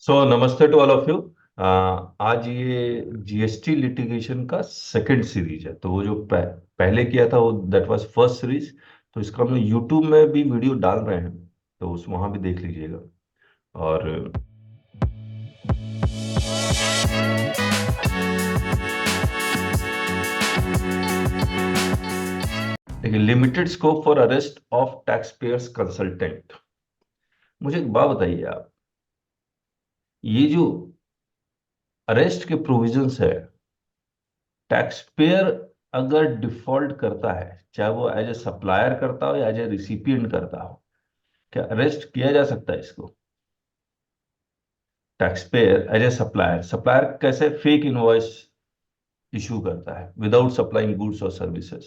नमस्ते to all of you. आज ये जीएसटी लिटिगेशन का सेकंड सीरीज है। तो वो जो पहले किया था वो दैट वाज फर्स्ट सीरीज। तो इसका हम यूट्यूब में भी वीडियो डाल रहे हैं, तो उस वहां भी देख लीजिएगा। और देखिए, limited scope for arrest of tax payers consultant. मुझे एक बात बताइए आप, ये जो अरेस्ट के प्रोविजंस है, टैक्स पेयर अगर डिफॉल्ट करता है, चाहे वो एज ए सप्लायर करता हो या एज ए रिसिपिएंट करता हो, क्या अरेस्ट किया जा सकता है इसको? Tax payer as a supplier, supplier कैसे फेक इनवॉइस इशू करता है विदाउट सप्लाइंग गुड्स और सर्विसेज,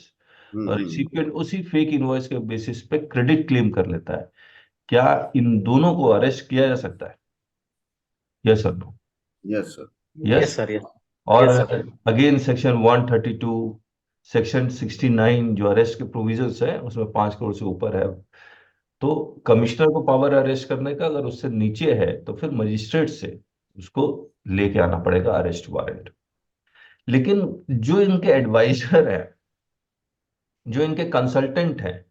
और हम्म। रिसिपिएंट उसी फेक इनवॉइस के बेसिस पे क्रेडिट क्लेम कर लेता है। क्या इन दोनों को अरेस्ट किया जा सकता है? यस और no? Yes sir. Yes. Yes sir, yes. और yes sir. Again section 132, section 69 जो अरेस्ट के प्रोविजंस है उसमें 5 करोड़ से ऊपर है, तो कमिश्नर को पावर अरेस्ट करने का। अगर उससे नीचे है तो फिर मजिस्ट्रेट से उसको लेके आना पड़ेगा अरेस्ट वारंट। लेकिन जो इनके एडवाइजर है, जो इनके कंसल्टेंट है,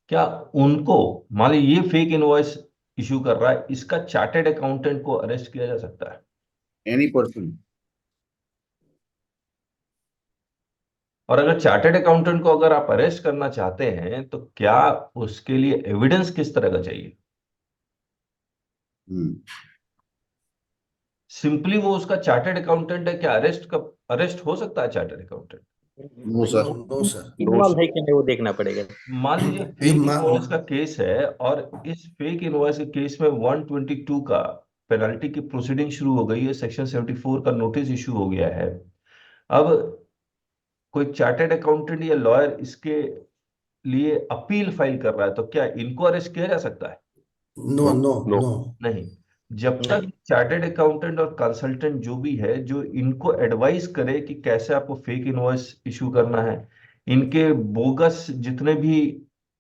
क्या उनको, मान ली ये फेक इनवॉइस इशू कर रहा है, इसका चार्टेड अकाउंटेंट को अरेस्ट किया जा सकता है? Any person. और अगर चार्टेड अकाउंटेंट को अगर आप अरेस्ट करना चाहते हैं तो क्या उसके लिए एविडेंस किस तरह का चाहिए? हम्म। सिंपली वो उसका चार्टेड अकाउंटेंट है, क्या अरेस्ट हो सकता है chartered accountant? No sir. No sir, involve है कि नहीं वो देखना पड़ेगा। मान लीजिए ये फेक मा- इनवॉइस का केस है, और इस फेक इनवॉइस के केस में 122 का पेनल्टी की प्रोसीडिंग शुरू हो गई है, सेक्शन 74 का नोटिस इशू हो गया है। अब कोई चार्टेड अकाउंटेंट या लॉयर इसके लिए अपील फाइल कर रहा है, तो क्या इनको अरेस्ट किया जा सकता है? No no no. नो। नहीं। जब तक नहीं। चार्टेड अकाउंटेंट और कंसल्टेंट जो भी है, जो इनको एडवाइस करे कि कैसे आपको फेक इनवॉइस इशू करना है, इनके बोगस जितने भी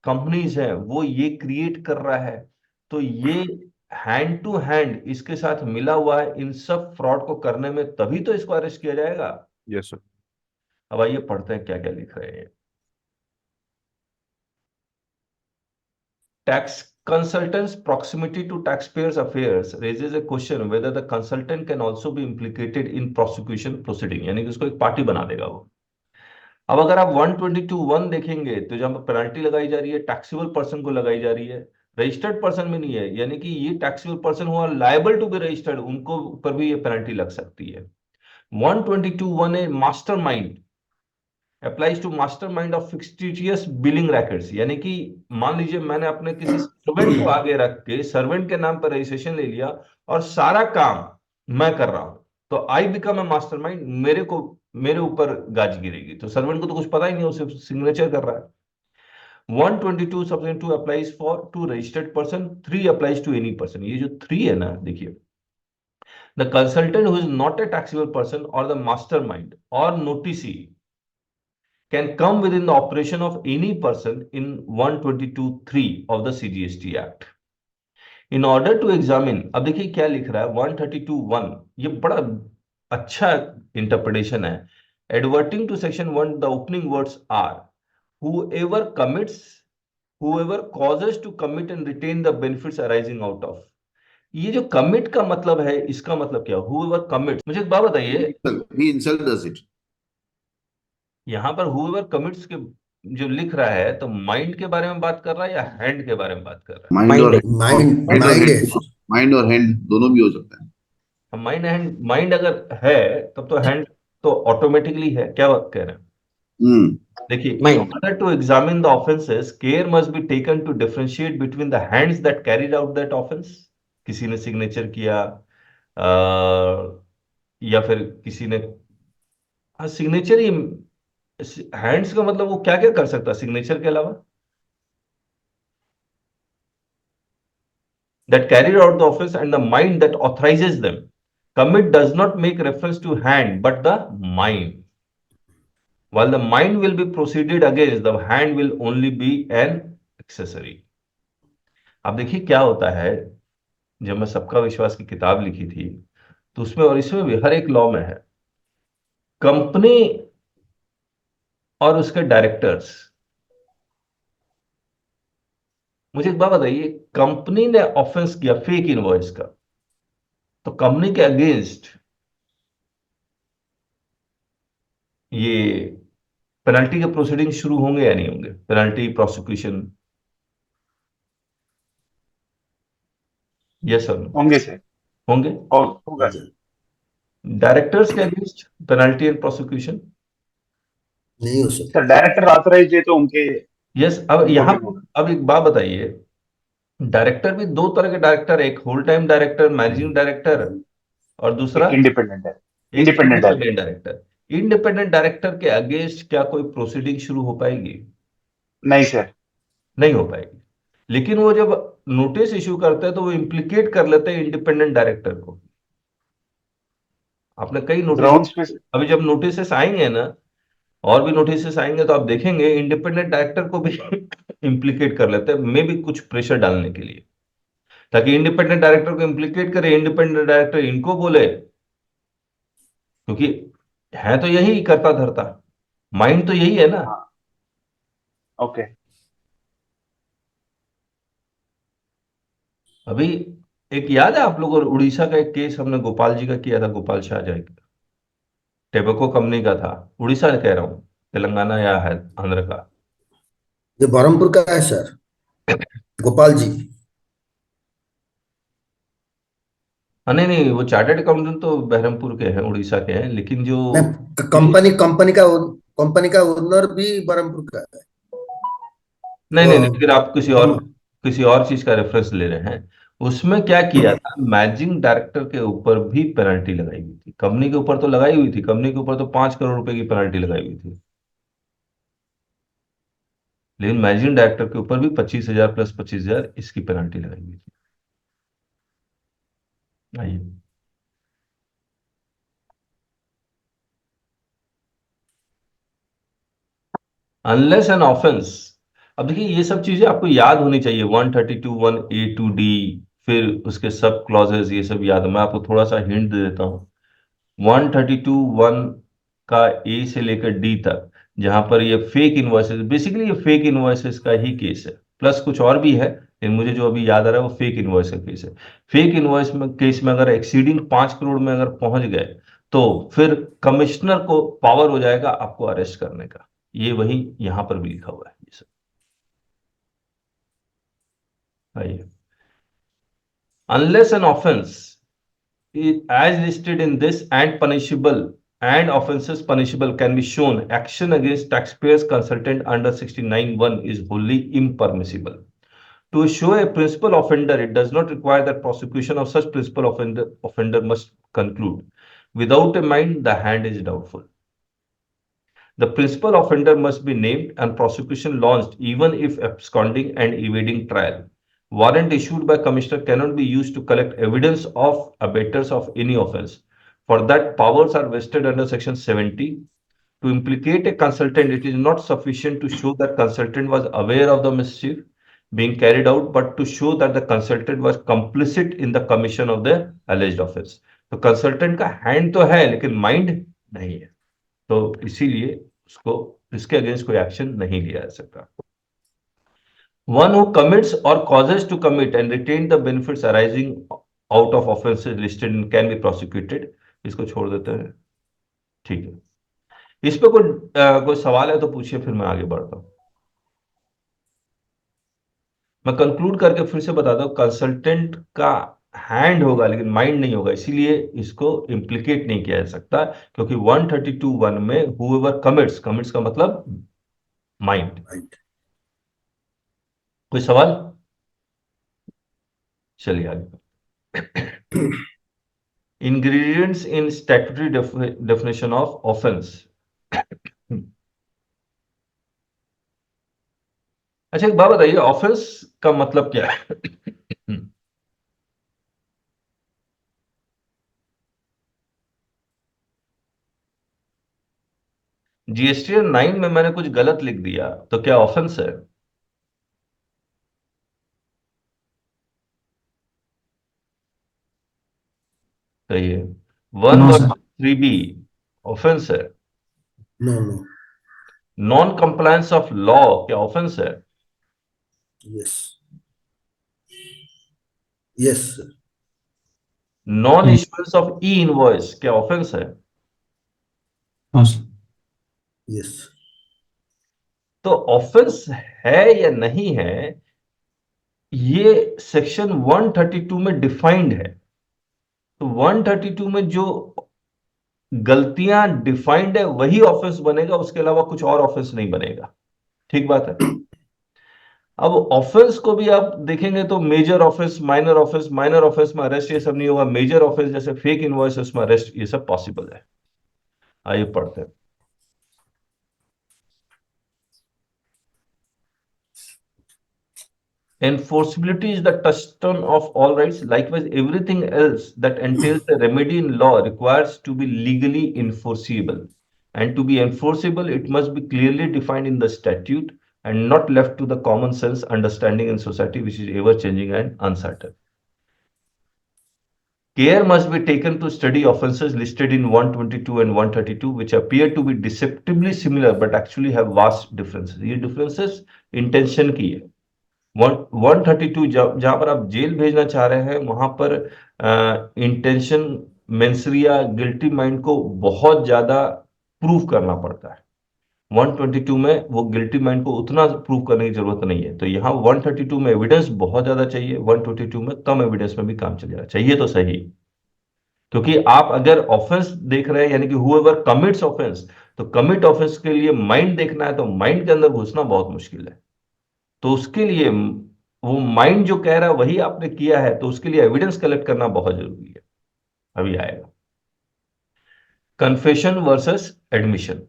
कंपनीज हैं वो ये क्रिएट कर रहा है, तो ये हैंड टू हैंड इसके साथ मिला हुआ है इन सब फ्रॉड को करने में, तभी तो इसको अरेस्ट किया जाएगा। Yes sir. अब आइए पढ़ते हैं क्या क्या लिख रहे हैं। Tax consultant's proximity to taxpayers' affairs raises a question whether the consultant can also be implicated in prosecution proceeding, यानी कि उसको एक पार्टी बना देगा वो। अब अगर आप 122(1) देखेंगे तो जहां पर पेनल्टी लगाई जा रही है टैक्सेबल पर्सन को लगाई जा रही है, रजिस्टर्ड पर्सन में नहीं है। यानी कि ये टैक्सेबल पर्सन हुआ लायबल टू बी रजिस्टर्ड, उनको ऊपर भी ये पेनल्टी लग सकती है। 122(1) है mastermind, applies to mastermind of fictitious billing rackets, यानी कि मान लीजिए मैंने अपने किसी सर्वेंट को आगे रख के सर्वेंट के नाम पर रजिस्ट्रेशन ले लिया और सारा काम मैं कर रहा हूं, तो आई बिकम ए मास्टरमाइंड, मेरे ऊपर गाज गिरेगी। तो सर्वेंट को तो कुछ पता ही नहीं, उसे सिग्नेचर कर रहा है। 122 subsection 2 applies for to registered person, 3 applies to any person. ये जो 3 है ना, देखिए, the consultant who is not a taxable person और द मास्टरमाइंड और noticee can come within the operation of any person in 122(3) of the CGST Act. In order to examine, अब देखिए क्या लिख रहा है 132(1), ये बड़ा अच्छा इंटरप्रिटेशन है। Adverting to section 1, the opening words are whoever commits, whoever causes to commit and retain the benefits arising out of। ये जो कमिट का मतलब है, इसका मतलब क्या? whoever commits, मुझे एक बात बताइए, ही इंसल्ट डज इट। यहां पर whoever commits के जो लिख रहा है, तो माइंड के बारे में बात कर रहा है या हैंड के बारे में बात कर रहा माइंड और माइंड माइंड माइंड और माइंड है। हैंड। माइंड और हैंड दोनों भी हो सकता है। है? माइंड अगर है तब तो हैंड तो ऑटोमेटिकली है। क्या बात कह रहे हैं? हम्म। देखिए, in mind. Order to examine the offences care must be taken to differentiate between the hands that carried out that offence. किसी ने सिग्नेचर किया, या फिर किसी ने, हाँ सिग्नेचर ही, हैंड्स का मतलब वो क्या क्या कर सकता है सिग्नेचर के अलावा? that carried out the office and the mind that authorizes them. Commit does not make reference to hand but the mind. While the mind will be proceeded against, the hand will only be an accessory. अब देखिए क्या होता है, जब मैं सबका विश्वास की किताब लिखी थी, तो उसमें और इसमें भी हर एक लॉ में है, कंपनी और उसके डायरेक्टर्स। मुझे एक बात बताइए, कंपनी ने ऑफेंस किया फेक इनवॉइस का, तो कंपनी के अगेंस्ट ये पेनल्टी के प्रोसीडिंग शुरू होंगे या नहीं होंगे, पेनल्टी प्रोसिक्यूशन? यस सर, होंगे सर। होंगे। होगा सर। डायरेक्टर्स के अगेंस्ट पेनल्टी एंड प्रोसिक्यूशन? नहीं हो सकता। सर डायरेक्टर ऑथराइज है तो उनके यस। अब उनको यहां, भी होगा। अब एक बात बताइए, डायरेक्टर भी दो तरह के डायरेक्टर, एक whole time director managing director, और दूसरा एक इंडिपेंडेंट है, एक इंडिपेंडेंट है। Independent director. इंडिपेंडेंट डायरेक्टर के अगेंस्ट क्या कोई प्रोसीडिंग शुरू हो पाएगी? नहीं सर। नहीं हो पाएगी। लेकिन वो जब नोटिस इशू करते हैं तो वो इम्प्लीकेट कर लेते हैं इंडिपेंडेंट डायरेक्टर को। आपने कई नोटिस, ग्राउंड्स पे अभी जब नोटिस आएंगे ना, और भी नोटिस आएंगे, तो आप देखेंगे इंडिपेंडेंट डायरेक्टर को भी इम्प्लीकेट कर लेते हैं, मे भी कुछ प्रेशर डालने के लिए, ताकि इंडिपेंडेंट डायरेक्टर को इम्प्लीकेट करे, इंडिपेंडेंट डायरेक्टर इनको बोले, क्योंकि है तो यही करता धरता, माइंड तो यही है ना। हाँ। ओके। अभी एक याद है आप लोगों को, उड़ीसा का एक केस हमने गोपाल जी का किया था, गोपाल शाह जी का, टेबको कंपनी का था। उड़ीसा कह रहा हूँ, तेलंगाना या है आंध्र का। ये बरहमपुर का है सर, गोपाल जी। हाँ, नहीं नहीं, वो चार्टर्ड अकाउंटेंट तो बहरमपुर के हैं, उड़ीसा के हैं, लेकिन जो मैं कंपनी का ओनर भी बरहमपुर का है। नहीं नहीं नहीं, वो फिर आप हम किसी और चीज का रेफरेंस ले रहे हैं। उसमें क्या किया था, मैनेजिंग डायरेक्टर के ऊपर भी पेनल्टी लगाई हुई थी, कंपनी के ऊपर तो लगाई हुई थी, कंपनी के ऊपर तो 5 करोड़ रुपए की पेनल्टी लगाई हुई थी, लेकिन मैनेजिंग डायरेक्टर के ऊपर भी 25,000 प्लस 25,000 इसकी पेनल्टी लगाई हुई थी। आइए, अनलेस एन ऑफेंस। अब देखिए, ये सब चीजें आपको याद होनी चाहिए, 132(1)(a)(2)(d), फिर उसके सब क्लॉजेस, ये सब याद है। मैं आपको थोड़ा सा हिंट दे देता हूँ। 132(1) का ए से लेकर डी तक, जहां पर ये फेक इनवॉइसेस, बेसिकली ये फेक इनवॉइसेस का ही केस है, प्लस कुछ और भी है, लेकिन मुझे जो अभी याद आ रहा है वो फेक इनवॉइस का केस है। फेक इनवॉइस में केस में अगर एक्सीडिंग 5 करोड़ में अगर पहुंच गए, तो फिर कमिश्नर को पावर हो जाएगा आपको अरेस्ट करने का। ये वही यहां पर भी लिखा हुआ है ये सब। आइए, unless an offence as listed in this and punishable, and offenses punishable can be shown, action against taxpayers consultant under 69(1) is wholly impermissible. To show a principal offender, it does not require that prosecution of such principal offender must conclude. Without a mind, the hand is doubtful. The principal offender must be named and prosecution launched even if absconding and evading trial. Warrant issued by commissioner cannot be used to collect evidence of abettors of any offense. For that, powers are vested under section 70. To implicate a consultant, it is not sufficient to show that consultant was aware of the mischief being carried out, but to show that the consultant was complicit in the commission of the alleged offense. तो consultant का hand तो है, लेकिन mind नहीं है, तो इसीलिए उसको, इसके अगेंस्ट कोई एक्शन नहीं लिया जा सकता। One who commits or causes to commit and retain the benefits arising out of offenses listed in can be prosecuted. इसको छोड़ देते हैं, ठीक है। इस पे कोई सवाल है तो पूछिए, फिर मैं आगे बढ़ता हूं। मैं कंक्लूड करके फिर से बताता हूं, कंसल्टेंट का हैंड होगा लेकिन माइंड नहीं होगा, इसीलिए इसको इंप्लीकेट नहीं किया जा सकता, क्योंकि 132(1) में हुएवर कमिट्स, कमिट्स का मतलब माइंड। कोई सवाल? चलिए आगे। Ingredients in statutory definition of offence. अच्छा, एक बात बताइए, ऑफेंस का मतलब क्या है? जीएसटी 9 में मैंने कुछ गलत लिख दिया तो क्या ऑफेंस है? तो ये 113B ऑफेंस है। No, no. Non compliance of law क्या ऑफेंस है? Yes. Yes, sir. Non issuance of E invoice क्या ऑफेंस है? Yes. तो ऑफेंस है या नहीं है, ये सेक्शन 132 में डिफाइंड है। तो 132 में जो गलतियां डिफाइंड है वही ऑफेंस बनेगा, उसके अलावा कुछ और ऑफेंस नहीं बनेगा। ठीक बात है। अब ऑफेंस को भी आप देखेंगे तो मेजर ऑफेंस, माइनर ऑफेंस में अरेस्ट ये सब नहीं होगा। मेजर ऑफेंस जैसे फेक इनवॉइस, उसमें अरेस्ट ये सब पॉसिबल है। आइए पढ़ते हैं। Enforceability is the touchstone of all rights. Likewise, everything else that entails a remedy in law requires to be legally enforceable. And to be enforceable, it must be clearly defined in the statute and not left to the common sense understanding in society, which is ever changing and uncertain. Care must be taken to study offences listed in 122 and 132, which appear to be deceptively similar but actually have vast differences. ये differences intention की है। 132 जहां पर आप jail भेजना चाह रहे हैं, वहां पर इंटेंशन मेंसरिया गिल्टी माइंड को बहुत ज्यादा प्रूव करना पड़ता है। 122 में वो गिल्टी माइंड को उतना प्रूव करने की जरूरत नहीं है। तो यहाँ 132 में एविडेंस बहुत ज्यादा चाहिए, 122 में कम एविडेंस में भी काम चलेगा। चाहिए तो सही, क्योंकि आप अगर ऑफेंस देख रहे हैं यानी कि हुएवर कमिट्स ऑफेंस, तो कमिट ऑफेंस के लिए माइंड देखना है, तो माइंड के अंदर घुसना बहुत मुश्किल है। तो उसके लिए वो माइंड जो कह रहा है वही आपने किया है, तो उसके लिए एविडेंस कलेक्ट करना बहुत जरूरी है। अभी आएगा कन्फेशन वर्सेस एडमिशन।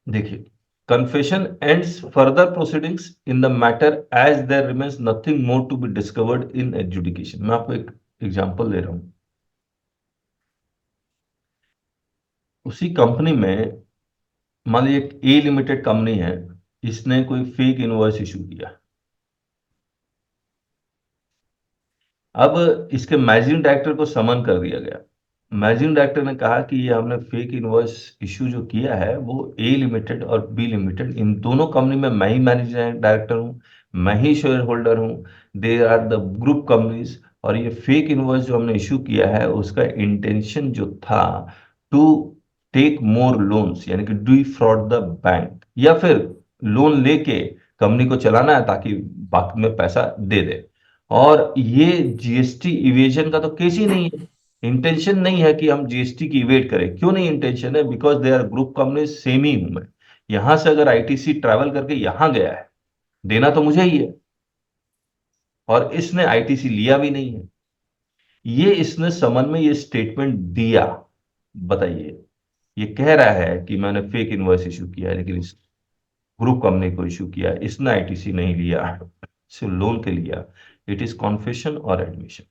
देखिए, confession ends further proceedings in the matter as there remains nothing more to be discovered in adjudication. मैं आपको एक एग्जांपल दे रहा हूं। उसी कंपनी में मान लीजिए एक ए लिमिटेड कंपनी है, इसने कोई फेक इनवॉइस इशू किया। अब इसके मैनेजिंग डायरेक्टर को समन कर दिया गया। मैनेजिंग डायरेक्टर ने कहा कि ये हमने फेक इनवॉइस इशू जो किया है वो ए लिमिटेड और बी लिमिटेड, इन दोनों कंपनी में मैं ही मैनेजिंग डायरेक्टर हूँ, मैं ही शेयर होल्डर हूँ, they are the group companies. और ये फेक इनवॉइस जो हमने इशू किया है उसका इंटेंशन जो था टू टेक मोर लोन्स, यानी कि डू फ्रॉड द बैंक, या फिर लोन लेके कंपनी को चलाना है ताकि बाकी में पैसा दे दे। और ये जीएसटी इवेजन का तो केस ही नहीं है। इंटेंशन नहीं है कि हम जीएसटी की इवेट करें। क्यों नहीं इंटेंशन है? Because they are group company, same ही हूं मैं। यहां से अगर आईटीसी ट्रैवल करके यहां गया है, देना तो मुझे ही है, और इसने आईटीसी लिया भी नहीं है। ये इसने समन में ये स्टेटमेंट दिया। बताइए, ये कह रहा है कि मैंने फेक इनवॉइस इशू किया है, लेकिन इस ग्रुप कंपनी को इशू किया, इसने आईटीसी नहीं लिया, सिर्फ लोन के लिया। इट इज कॉन्फेशन और एडमिशन।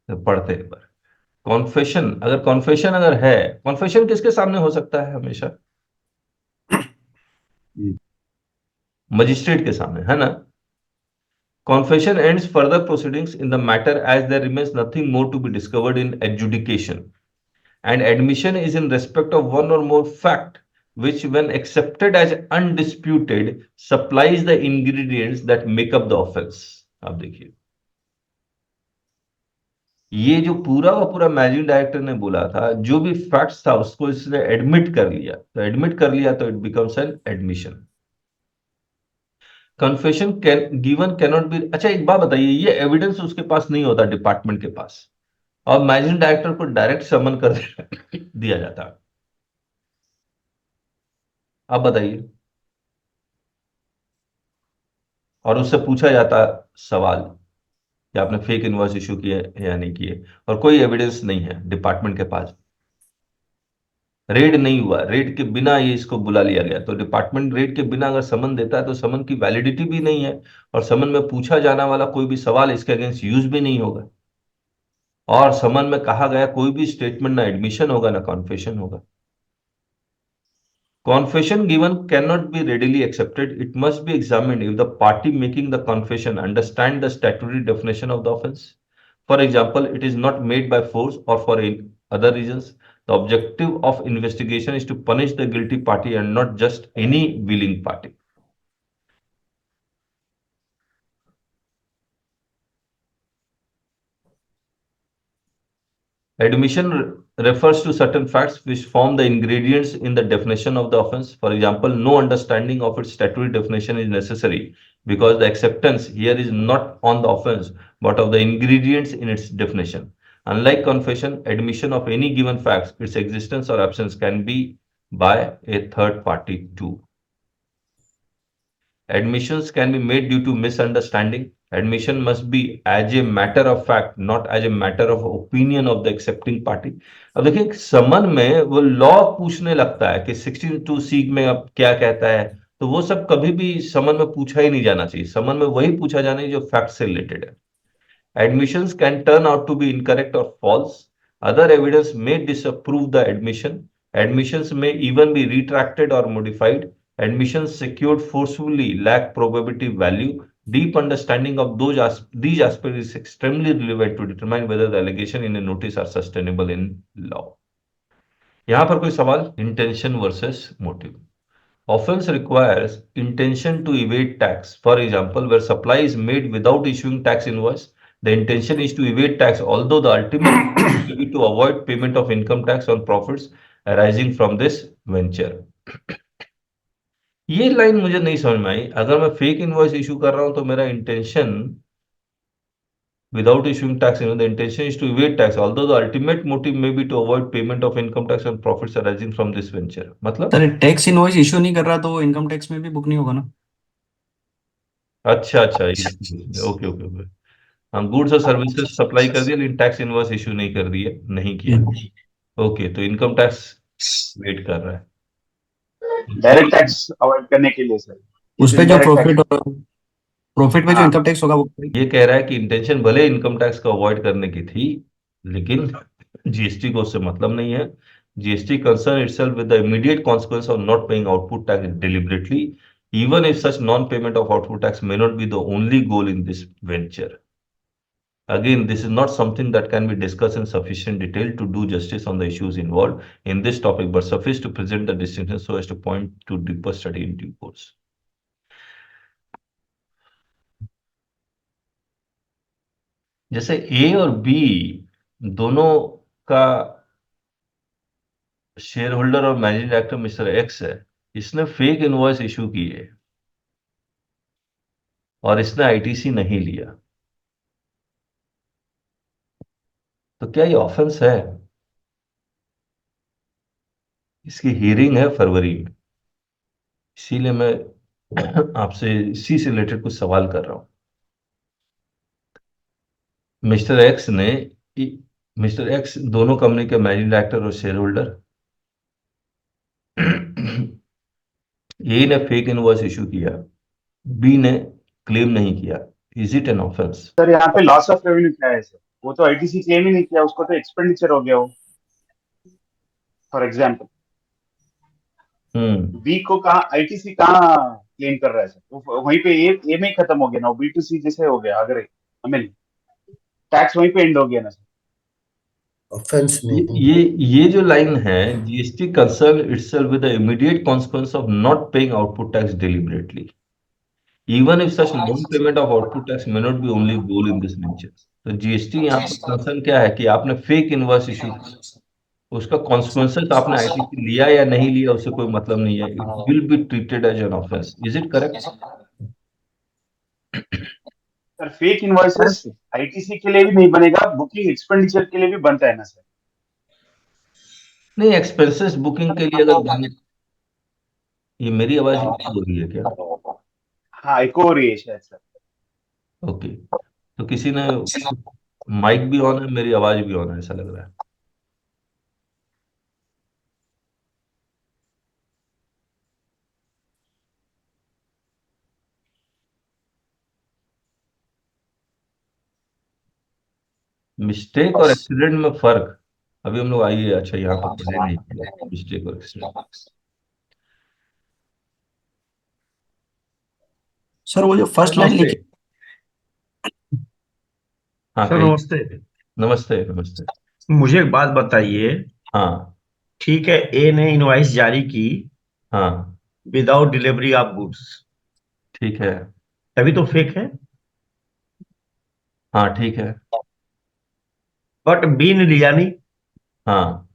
तो पढ़ते एक बार। कॉन्फेशन अगर है, कॉन्फेशन किसके सामने हो सकता है? हमेशा मजिस्ट्रेट के सामने, है ना। Confession ends further proceedings in the matter as there remains nothing more to be discovered in adjudication, and admission is in respect of one or more fact which when accepted as undisputed supplies the ingredients that make up the offense। आप देखिए, ये जो पूरा का पूरा managing director ने बोला था, जो भी फैक्ट्स था उसको इसने एडमिट कर लिया, तो एडमिट कर लिया तो it becomes an admission. Confession can given cannot be. अच्छा एक बात बताइए, ये एविडेंस उसके पास नहीं होता, डिपार्टमेंट के पास, और मैनेजिंग डायरेक्टर को डायरेक्ट समन कर दिया जाता। आप बताइए, और उससे पूछा जाता सवाल कि आपने फेक इनवॉइस इशू किए या नहीं किए, और कोई एविडेंस नहीं है डिपार्टमेंट के पास। रेड नहीं हुआ, रेड के बिना ये इसको बुला लिया गया। तो डिपार्टमेंट रेड के बिना अगर समन देता है तो समन की वैलिडिटी भी नहीं है, और समन में पूछा जाने वाला कोई भी सवाल इसके अगेंस्ट यूज भी नहीं होगा। और समन में कहा गया कोई भी स्टेटमेंट ना एडमिशन होगा ना कॉन्फेशन होगा. Confession given cannot be readily accepted. It must be examined if the party making the confession understand the statutory definition of the offense. For example, it is not made by force or for other reasons. The objective of investigation is to punish the guilty party and not just any willing party. Admission refers to certain facts which form the ingredients in the definition of the offense. For example, no understanding of its statutory definition is necessary because the acceptance here is not on the offense but of the ingredients in its definition. Unlike confession, admission of any given facts, its existence or absence can be by a third party too. Admissions can be made due to misunderstanding. Admission must be as a matter of fact, not as a matter of opinion of the accepting party. अब देखिए समन में वो law पूछने लगता है कि 16(2)(c) में अब क्या कहता है, तो वो सब कभी भी समन में पूछा ही नहीं जाना चाहिए. समन में वही पूछा जाना चाहिए जो फैक्ट से रिलेटेड है. Admissions can turn out to be incorrect or false. Other evidence may disapprove the admission. Admissions may even be retracted or modified. Admissions secured forcefully lack probability value. Deep understanding of these aspects is extremely relevant to determine whether the allegation in a notice are sustainable in law. यहां पर कोई सवाल? Intention versus motive. Offense requires intention to evade tax. For example, where supply is made without issuing tax invoice, the intention is to evade tax, although the ultimate will be to avoid payment of income tax on profits arising from this venture. ये line मुझे नहीं समझ में आई. अगर मैं fake invoice issue कर रहा हूं तो मेरा intention without issuing tax, the intention is to evade tax, although the ultimate motive may be to avoid payment of income tax on profits arising from this venture. मतलब sir tax invoice issue नहीं कर रहा तो income tax में भी book नहीं होगा ना. अच्छा अच्छा, ओके ओके ओके. हाँ, गुड्स और सर्विसेज सप्लाई कर दिया लेकिन टैक्स इनवॉइस इशू नहीं कर दिया, नहीं किया. ओके, तो इनकम टैक्स वेट कर रहा है. डायरेक्ट टैक्स अवॉइड करने के लिए सर. उस पे जो Indirect प्रॉफिट पे जो हाँ. इनकम टैक्स होगा वो ये कह रहा है कि इंटेंशन भले इनकम टैक्स को अवॉइड करने की थी, लेकिन जीएसटी को उससे मतलब नहीं है. GST concern itself with the immediate consequence of not paying output tax deliberately, even if such non-payment of output tax may not be the only goal in this venture. Again, this is not something that can be discussed in sufficient detail to do justice on the issues involved in this topic, but suffice to present the distinction so as to point to deeper study in due course. जैसे ए और B दोनों का share holder और managing director mister x है, इसने fake invoice issue की है और इसने आईटीसी नहीं लिया, तो क्या ये ऑफेंस है? इसकी हियरिंग है फरवरी में, इसीलिए मैं आपसे इसी से रिलेटेड कुछ सवाल कर रहा हूं. मिस्टर एक्स ने मिस्टर एक्स दोनों कंपनी के मैनेजिंग डायरेक्टर और शेयर होल्डर. ए ने फेक इनवॉइस इशू किया, बी ने क्लेम नहीं किया. Is it an offence? Sir यहाँ पे लॉस ऑफ रेवेन्यू क्या है सर? वो तो आईटीसी क्लेम ही नहीं किया, उसको तो एक्सपेंडिचर हो गया वो. फॉर एग्जाम्पल बी को कहाँ आईटीसी कहाँ क्लेम कर रहा है सर? वो वहीं पे ए में ही खत्म हो गया ना, बी टू सी जैसे हो गया. अगर आई मीन टैक्स वहीं पे एंड हो गया ना सर. ऑफेंस नहीं. ये जो लाइन है, GST concern itself with the immediate consequence of not paying output tax deliberately, even if such non payment of output tax may not be only goal in this nature. तो GST यहाँ पर concern क्या है कि आपने fake invoice issue, उसका consequences आपने ITC लिया या नहीं लिया उससे कोई मतलब नहीं है. It will be treated as an offence. Is it correct? Sir fake invoices ITC के लिए भी नहीं बनेगा, बुकिंग एक्सपेंडिचर के लिए भी बनता है ना सर? नहीं, एक्सपेंसेस बुकिंग के लिए अगर ये मेरी आवाज हो रही है क्या? हाँ, इको हो रही है शायद सर. ओके, तो किसी ने माइक भी ऑन है, मेरी आवाज भी ऑन है, ऐसा लग रहा है. मिस्टेक और एक्सीडेंट में फर्क अभी हम लोग आइए, अच्छा यहाँ पर पढ़े नहीं मिस्टेक और एक्सीडेंट। सर वो जो फर्स्ट लाइन नमस्ते लिखी, हाँ सर। कहिए। नमस्ते। नमस्ते नमस्ते। मुझे एक बात बताइए। हाँ ठीक है, ए ने इनवॉइस जारी की हाँ विदाउट डिलीवरी ऑफ गुड्स, ठीक है। तभी तो फेक है। हाँ ठीक है। बट बी ने लिया नहीं। हाँ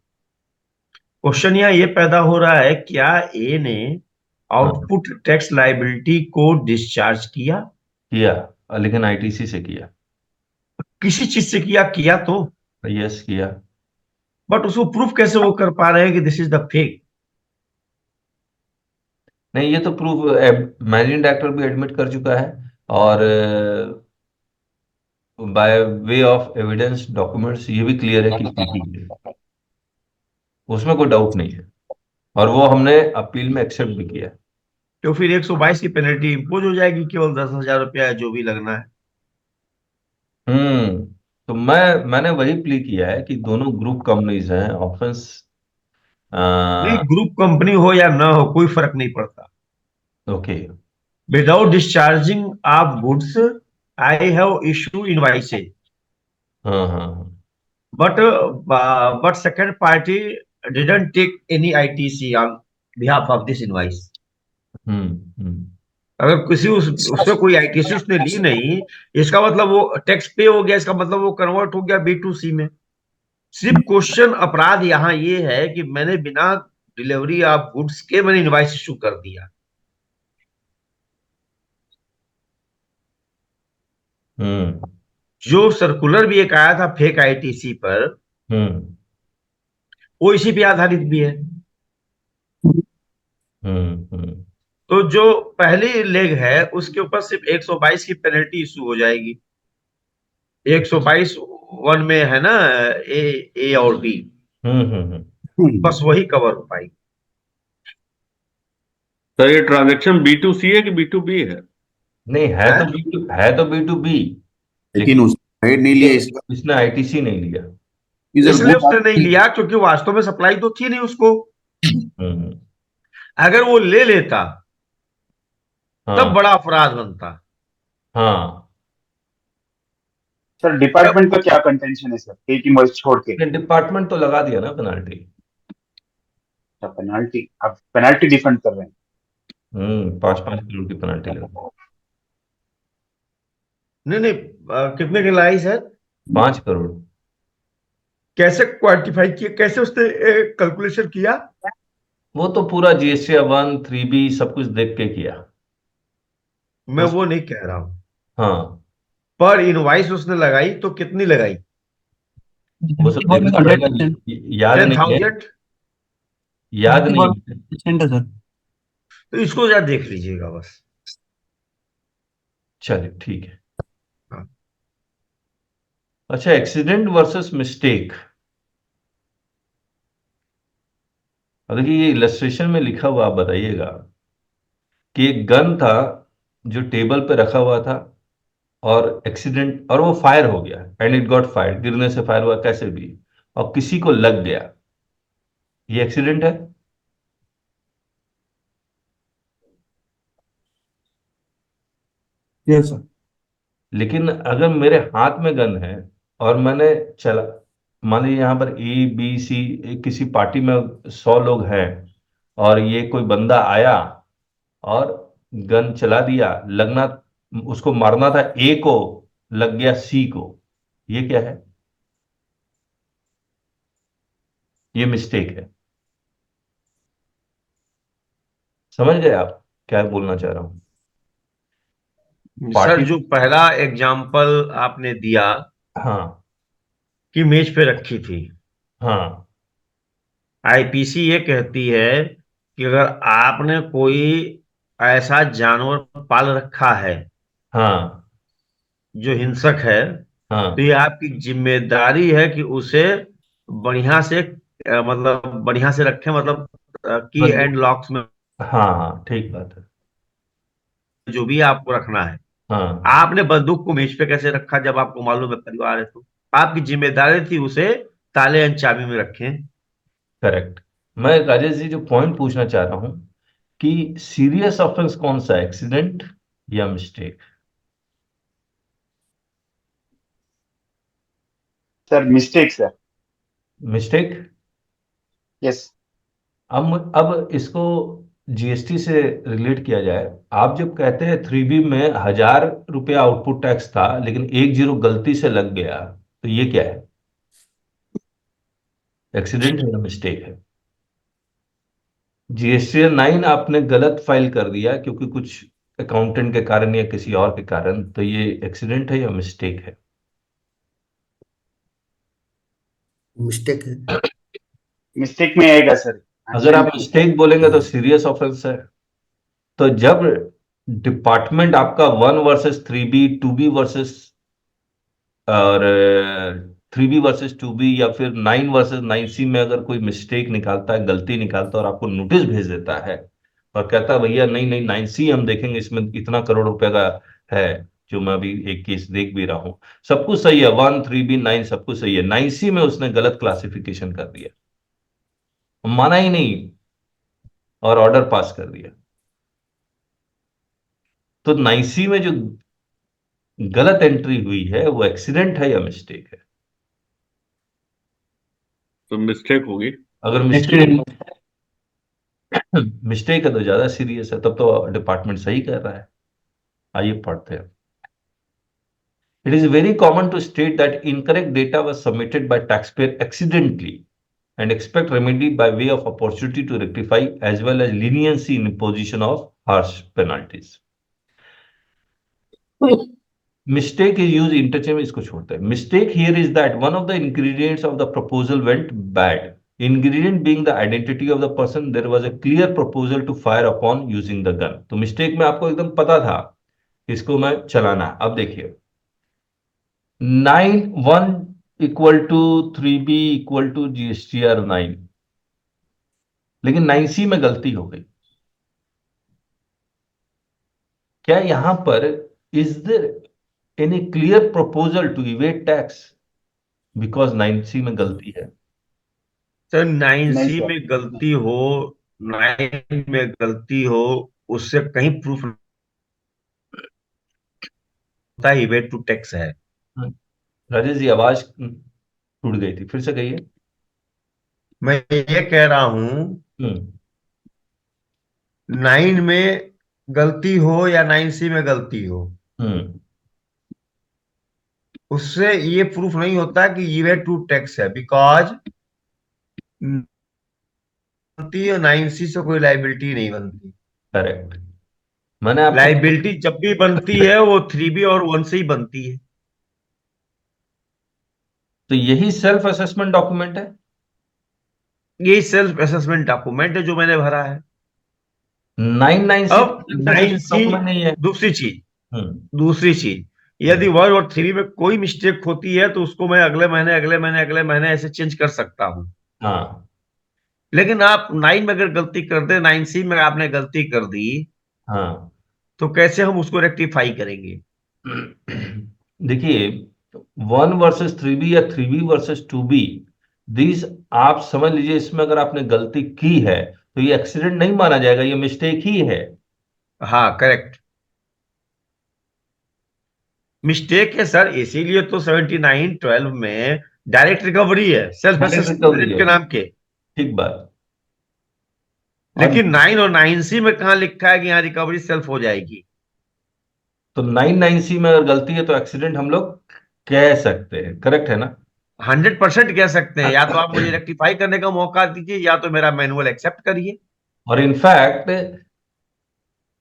क्वेश्चन यहाँ ये पैदा हो रहा है, क्या ए ने हाँ आउटपुट टैक्स लायबिलिटी को डिस्चार्ज किया? किया, लेकिन आईटीसी से किया। किसी चीज से किया? किया तो, यस किया। बट उसको प्रूफ कैसे वो कर पा रहे हैं कि दिस इज द फेक? नहीं, ये तो प्रूफ मैनेजिंग डायरेक्टर भी एडमिट कर चुका है, और by way of evidence documents ये भी क्लियर है कि पीटी है, उसमें कोई डाउट नहीं है, और वो हमने अपील में एक्सेप्ट भी किया है। तो फिर 122 की पेनल्टी इंपोज हो जाएगी, केवल 10,000 रुपया जो भी लगना है। तो मैंने वही प्ली किया है कि दोनों ग्रुप कंपनीज हैं, ऑफेंस। नहीं, ग्रुप कंपनी हो या ना हो कोई फर्क नहीं पड़ता। Okay. Without discharging of goods I have issue invoices, हाँ हाँ हाँ। but second party didn't take any ITC on behalf of this invoice. हम्म। अगर किसी उसमें कोई आईटीसी उसने ली नहीं, इसका मतलब वो टैक्स पे हो गया, इसका मतलब वो कन्वर्ट हो गया B2C में। सिर्फ क्वेश्चन अपराध यहाँ ये है कि मैंने बिना डिलीवरी ऑफ गुड्स के मैंने इनवाइस इशू कर दिया। हम्म जो सर्कुलर भी एक आया था फेक आईटीसी पर, हम्म वो इसी पे आधारित भी है। हम्म। तो जो पहली लेग है उसके ऊपर सिर्फ 122 की पेनल्टी इशू हो जाएगी। 122 वन में है ना, ए और बी, बस वही कवर हो पाएगी। सर ये ट्रांजैक्शन B2C है कि B2B है? नहीं, है तो बी टू बी, लेकिन उसने ट्रेड नहीं लिया, इसका इसने आईटीसी नहीं लिया। इज अ इसलिए गुड उसने नहीं लिया क्योंकि वास्तव में सप्लाई तो थी नहीं उसको। हम्म। अगर वो ले लेता तब हाँ बड़ा अपराध बनता। हाँ। सर डिपार्टमेंट का क्या कंटेंशन है सर, एक इनवॉइस छोड़ के? डिपार्टमेंट तो लगा दिया ना पेनाल्टी। पेनाल्टी, आप पेनाल्टी डिफेंड कर रहे हैं? 5-5 करोड़ की पेनाल्टी लगा। नहीं नहीं, कितने की लाई सर? 5 करोड़। कैसे क्वांटिफाई किया, कैसे उसने कैलकुलेशन किया? वो तो पूरा GST 1 3B सब कुछ देख के किया। मैं वो नहीं कह रहा हूं। हाँ, पर इनवाइस उसने लगाई तो कितनी लगाई? वो सब देखना पड़ेगा। 100%। याद नहीं है, 10,000। याद नहीं है। 100% है सर। तो इसको जरा देख लीजिएगा बस। चलिए ठीक है। हाँ। अच्छा, एक्सीडेंट वर्सेस मिस्टेक। अब देखिए, ये इलस्ट्रेशन में लिखा हुआ, आप बताइएगा कि एक गन था जो टेबल पे रखा हुआ था, और एक्सीडेंट, और वो फायर हो गया, एंड इट गॉट फायर, गिरने से फायर हुआ कैसे भी, और किसी को लग गया। ये एक्सीडेंट है? Yes sir. लेकिन अगर मेरे हाथ में गन है और मैंने चला, मान लीजिए यहाँ पर ABC, किसी पार्टी में 100 लोग हैं, और ये कोई बंदा आया और गन चला दिया, लगना, उसको मारना था A को, लग गया C को, ये क्या है? ये मिस्टेक है। समझ गए आप क्या बोलना चाह रहा हूं? Sir party. जो पहला एग्जाम्पल आपने दिया हाँ कि मेज पे रखी थी, हाँ आईपीसी ये कहती है कि अगर आपने कोई ऐसा जानवर पाल रखा है हाँ जो हिंसक है, तो हाँ ये आपकी जिम्मेदारी है कि उसे बढ़िया से मतलब बढ़िया से रखें, मतलब की बंदूक। एंड लॉक्स में हाँ हाँ, ठीक बात है। जो भी आपको रखना है। हाँ आपने बंदूक को मेज पे कैसे रखा जब आपको मालूम है परिवार है तो? आपकी जिम्मेदारी थी उसे ताले अंचाबी में रखें। करेक्ट। मैं राजेश जी जो पॉइंट पूछना चाह रहा हूं कि सीरियस ऑफेंस कौन सा है, एक्सीडेंट या mistake? Sir mistake sir. Mistake. Yes. अब इसको जीएसटी से रिलेट किया जाए। आप जब कहते हैं 3B में 1,000 रुपया आउटपुट टैक्स था लेकिन 1 जीरो गलती से लग गया, तो ये क्या है, एक्सीडेंट है या मिस्टेक है? जीएसटी 9 आपने गलत फाइल कर दिया क्योंकि कुछ अकाउंटेंट के कारण या किसी और के कारण, तो ये एक्सीडेंट है या मिस्टेक है? मिस्टेक है। मिस्टेक में आएगा सर। अगर आप मिस्टेक बोलेंगे तो सीरियस ऑफेंस है। तो जब डिपार्टमेंट आपका 1 वर्सेस 3B, 2B वर्सेस और 3B वर्सेस 2B या फिर 9 वर्सेस 9C में अगर कोई मिस्टेक निकालता है, गलती निकालता है और आपको नोटिस भेज देता है और कहता है भैया नहीं नहीं 9C हम देखेंगे, इसमें इतना करोड़ रुपए का है, जो मैं अभी एक केस देख भी रहा हूं, सब कुछ सही है, 1, 3B, 9 सब कुछ सही है, 9C में उसने गलत क्लासिफिकेशन कर दिया, माना ही नहीं और ऑर्डर पास कर दिया। तो 9C में जो गलत एंट्री हुई है वो एक्सीडेंट है या मिस्टेक है? तो मिस्टेक होगी। अगर मिस्टेक मिस्टेक है तो ज्यादा सीरियस है, तब तो डिपार्टमेंट सही कर रहा है। आइए पढ़ते हैं। It is very common to state that incorrect data was submitted by taxpayer accidentally and expect remedy by way of opportunity to rectify as well as leniency in imposition of harsh penalties. Mistake is used interchange, इसको छोड़ते हैं। Mistake here is that one of the ingredients of the proposal went bad. Ingredient being the identity of the person, there was a clear proposal to fire upon using the gun. तो mistake में आपको एकदम पता था इसको मैं चलाना है। अब देखिए 9(1) equal to 3B equal to GSTR 9, लेकिन 9C में गलती हो गई। क्या यहां पर is there any clear proposal to evade tax because 9C में गलती है? सर नहीं 9C सर। में गलती हो, 9 में गलती हो, उससे कहीं प्रूफ होता है इवेट टू टैक्स है। राजेश जी आवाज टूट गई थी, फिर से कहिए। मैं ये कह रहा हूं हम्म 9 में गलती हो या 9C में गलती हो, हम्म उससे ये प्रूफ नहीं होता कि इवेट टू टैक्स है, बिकॉज गलती है 9C से कोई लाइबिलिटी नहीं बनती। करेक्ट। मैंने आपको लाइबिलिटी जब भी बनती है वो 3B और 1 से ही बनती है। तो यही सेल्फ असेसमेंट डॉक्यूमेंट है। यही सेल्फ असेसमेंट डॉक्यूमेंट है जो मैंने भरा है। 9(9C) अब 9C डॉक्यूमेंट नहीं है। दूसरी चीज, हम्म दूसरी चीज, यदि 1 और 3 में कोई मिस्टेक होती है तो उसको मैं अगले महीने ऐसे चेंज कर सकता हूं। हाँ लेकिन आप 9 में अगर गलती कर दे, 9C में आपने गलती कर दी, हाँ तो कैसे हम उसको रेक्टिफाई करेंगे? देखिए 1 वर्सेस 3B या 3B वर्सेस 2B, दिस आप समझ लीजिए इसमें अगर आपने गलती की है तो ये एक्सीडेंट नहीं माना जाएगा, ये मिस्टेक ही है। हाँ करेक्ट, मिस्टेक है सर, इसीलिए तो 79(12) में डायरेक्ट रिकवरी है सेल्फ Direct recovery असेसमेंट है। के नाम के। ठीक बात। लेकिन 9 और 9C में कहां लिखा है कि यहाँ रिकवरी सेल्फ हो जाएगी? तो 9(9)C में अगर गलती है तो एक्सीडेंट हम लोग कह सकते हैं, करेक्ट है ना? 100% कह सकते हैं। या तो आप मुझे रेक्टिफाई करने का मौका दीजिए या तो मेरा मैनुअल एक्सेप्ट करिए। और इनफैक्ट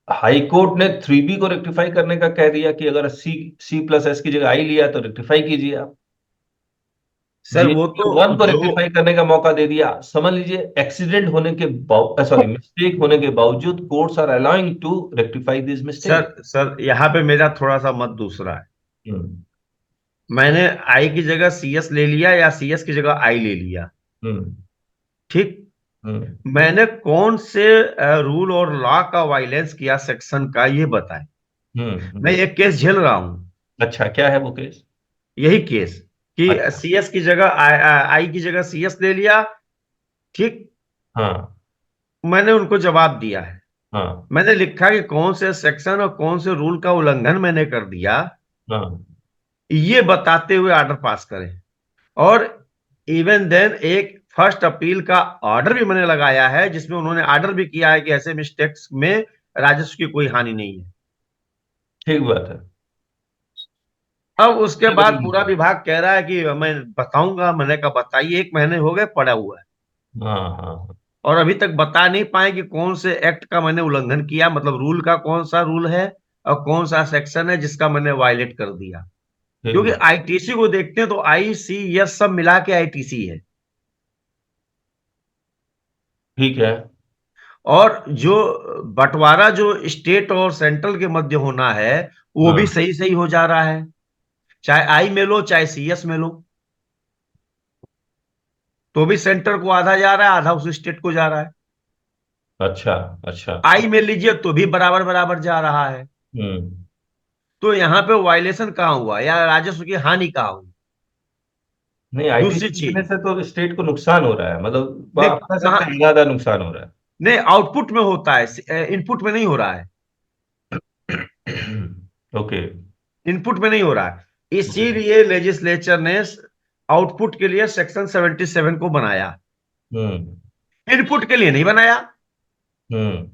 हाई कोर्ट ने 3B को रेक्टिफाई करने का कह दिया कि अगर C+S की जगह I लिया तो रेक्टिफाई कीजिए आप। सर वो तो 1 को जो रेक्टिफाई करने का मौका दे दिया। समझ लीजिए एक्सीडेंट होने के सॉरी मिस्टेक होने के बावजूद courts are allowing to rectify this mistake. Sir यहाँ पे मेरा थोड़ा सा मत दूसरा है। मैंने आई की जगह CS ले लिया या CS की जगह आई ले लिया, ठीक, मैंने कौन से रूल और लॉ का वायलेंस किया सेक्शन का ये बताएं। मैं एक केस झेल रहा हूं। अच्छा क्या है वो केस? यही केस कि अच्छा। CS की जगह आई की जगह CS ले लिया, ठीक। हाँ मैंने उनको जवाब दिया है, हाँ मैंने लिखा कि कौन से सेक्शन और कौन से रूल का उल्लंघन मैंने कर दिया, हाँ ये बताते हुए ऑर्डर पास करें। और इवन देन एक फर्स्ट अपील का ऑर्डर भी मैंने लगाया है, जिसमें उन्होंने ऑर्डर भी किया है कि ऐसे मिस्टेक्स में राजस्व की कोई हानि नहीं है। ठीक बात है। अब उसके बाद बिल्कुल। पूरा विभाग कह रहा है कि मैं बताऊंगा। मैंने कहा बताइए, 1 महीने हो गए पड़ा हुआ है, हाँ हाँ और अभी तक बता नहीं पाए कि कौन से एक्ट का मैंने उल्लंघन किया, मतलब रूल का कौन सा रूल है और कौन सा सेक्शन है जिसका मैंने वायलेट कर दिया। ठीक क्योंकि बात। आईटीसी को देखते हैं तो ICS सब मिला के आईटीसी है, ठीक है। और जो बंटवारा जो स्टेट और सेंट्रल के मध्य होना है वो भी हाँ सही सही हो जा रहा है, चाहे आई में लो चाहे CS में लो, तो भी सेंटर को आधा जा रहा है, आधा उस स्टेट को जा रहा है। अच्छा अच्छा। आई में लीजिए तो भी बराबर बराबर जा रहा है। हम्म। तो यहाँ पे वायलेशन कहाँ हुआ या राजस्व की हानि कहाँ हुई? नहीं, दूसरी आईटीसी चीज, देने से तो स्टेट को नुकसान हो रहा है, मतलब नहीं आप कह कहा, सकते हैं ज्यादा नुकसान हो रहा नहीं आउटपुट में होता है, इनपुट में नहीं हो रहा है, है। ओके। इनपुट में नहीं हो रहा है। ओके। इसीलिए लेजिस्लेचर ने आउटपुट के लिए सेक्शन 77 को बनाया, हम्म इनपुट के लिए नहीं बनाया। हम्म।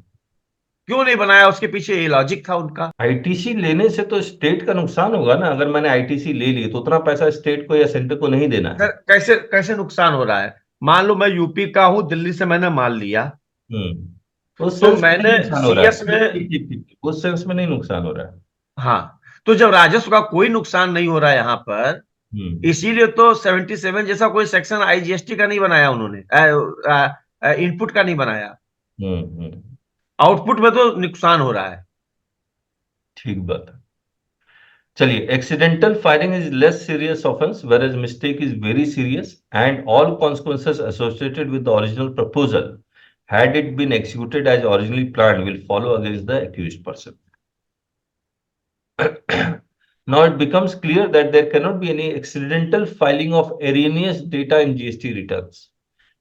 क्यों नहीं बनाया? उसके पीछे ये लॉजिक था उनका। आईटीसी लेने से तो स्टेट का नुकसान होगा ना, अगर मैंने आईटीसी ले ली तो उतना पैसा स्टेट को या सेंटर को नहीं देना है। कैसे कैसे नुकसान हो रहा है? मान लो मैं यूपी का हूं, दिल्ली से मैंने माल लिया, उस तो सेंस में नहीं मैंने नुकसान हो रहा है। CS में, ठीक ठीक ठीक ठीक। उस सेंस में नहीं नुकसान हो रहा है। हाँ, तो जब राजस्व का कोई नुकसान नहीं हो रहा है यहां पर, हम्म इसीलिए तो 77 जैसा कोई सेक्शन IGST का नहीं बनाया उन्होंने, इनपुट का नहीं बनाया। हम्म। आउटपुट में तो नुकसान हो रहा है। ठीक बात है। चलिए, accidental firing is less serious offence whereas mistake is very serious and all consequences associated with the original proposal had it been executed as originally planned will follow against the accused person. Now it becomes clear that there cannot be any accidental filing of erroneous data in GST returns.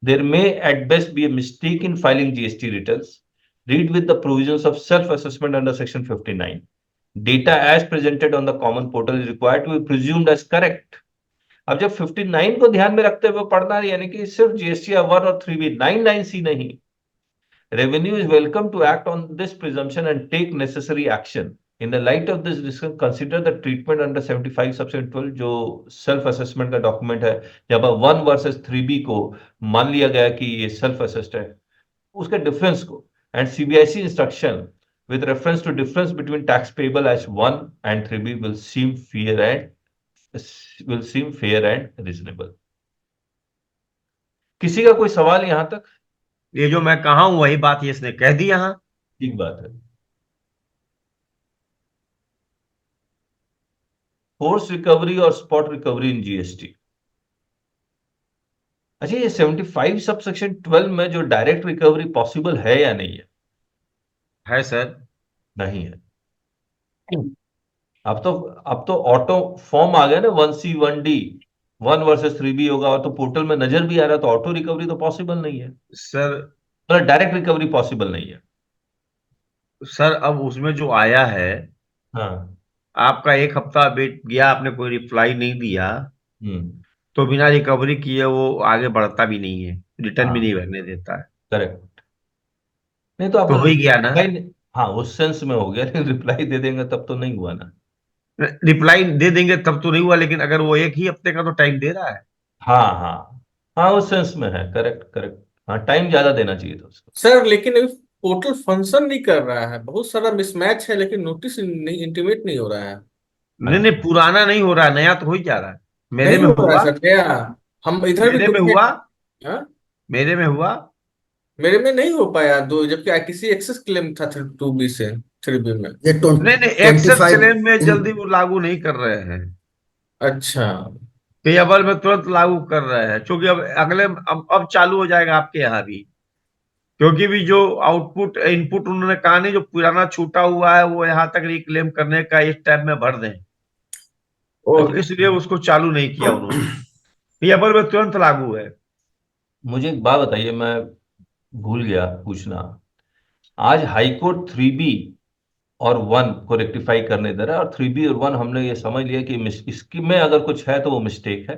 There may at best be a mistake in filing GST returns. Read with the provisions of self-assessment under section 59. Data as presented on the common portal is required to be presumed as correct. अब जब 59 को ध्यान में रखते हुए पढ़ना है, यानी कि सिर्फ GST 1 और 3B, 99C नहीं. Revenue is welcome to act on this presumption and take necessary action. In the light of this discussion, consider the treatment under 75 subsection 12 जो सेल्फ असेसमेंट का डॉक्यूमेंट है, जब 1 वर्सेस 3B को मान लिया गया कि ये सेल्फ असेस्ड है, उसके डिफरेंस को, and CBIC instruction with reference to difference between tax payable as 1 and 3B will seem fair and reasonable. किसी का कोई सवाल यहां तक? ये जो मैं कहा हूं वही बात ये इसने कह दी यहां। ठीक बात है। फोर्स रिकवरी और स्पॉट रिकवरी इन GST। अच्छा, ये 75 सबसेक्शन 12 में जो डायरेक्ट रिकवरी पॉसिबल है या नहीं है? है सर। नहीं है। अब तो ऑटो फॉर्म आ गया ना, 1C 1D, 1 वर्सेस 3B होगा, और तो पोर्टल में नजर भी आ रहा है, तो ऑटो रिकवरी तो पॉसिबल नहीं है, सर मतलब डायरेक्ट रिकवरी पॉसिबल नहीं है। सर अब उसमें जो आया है, हाँ। आपका 1 हफ्ता वेट गया, आपने कोई रिप्लाई नहीं दिया, हम्म। तो बिना रिकवरी किए वो आगे बढ़ता भी नहीं है, रिटर्न भी हाँ, नहीं भरने देता है। करेक्ट। नहीं तो तो आपका हो ही गया ना। रिप्लाई, हाँ उस सेंस में हो गया, लेकिन रिप्लाई दे देंगे तब तो नहीं हुआ ना। रिप्लाई दे देंगे तब तो नहीं हुआ, लेकिन अगर वो 1 ही हफ्ते का तो टाइम दे रहा है। हाँ हाँ हाँ, उस सेंस में है, करेक्ट करेक्ट। हाँ, टाइम ज्यादा देना चाहिए था उसको। सर लेकिन अभी पोर्टल फंक्शन नहीं कर रहा है, बहुत सारा मिसमैच है, लेकिन नोटिस नहीं, इंटीमेट नहीं हो रहा है। नहीं नहीं, पुराना नहीं हो रहा, नया तो हो ही जा रहा है। मेरे नहीं में हो रहा है हुआ, सर क्या? हम इधर भी मेरे में देखे। हुआ, हाँ? मेरे में हुआ। मेरे में नहीं हो पाया दो, जबकि ITC एक्सेस क्लेम था 2B से 3B में। ये नहीं नहीं, एक्सेस 25 क्लेम में जल्दी वो लागू नहीं कर रहे हैं, अच्छा। पेएबल में तुरंत लागू कर रहे हैं, क्योंकि अब अगले अब चालू हो जाएगा आपके यहाँ भी। क्योंकि भी जो आउटपुट इनपुट उन्होंने कहा नहीं, जो पुराना छूटा हुआ है वो यहाँ तक रिक्लेम करने का इस टाइम में भर दें। और इसलिए उसको चालू नहीं किया उन्होंने। ये अमल में तुरंत लागू है। मुझे एक बात बताइए, मैं भूल गया पूछना। आज हाई कोर्ट 3B और 1 को रेक्टिफाई करने दे रहा है, और 3B और 1 हमने ये समझ लिया कि इसकी में अगर कुछ है तो वो मिस्टेक है।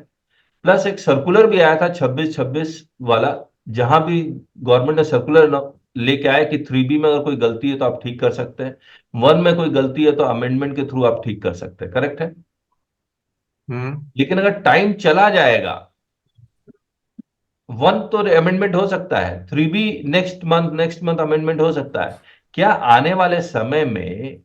प्लस एक सर्कुलर भी आया था 26-26 वाला, जहां भी गवर्नमेंट ने सर्कुलर लेके आया कि 3B में अगर कोई गलती है तो आप ठीक कर सकते हैं, 1 में कोई गलती है तो अमेंडमेंट के थ्रू आप ठीक कर सकते हैं। करेक्ट है? लेकिन अगर टाइम चला जाएगा, 1 तो अमेंडमेंट हो सकता है, 3B नेक्स्ट मंथ अमेंडमेंट हो सकता है। क्या आने वाले समय में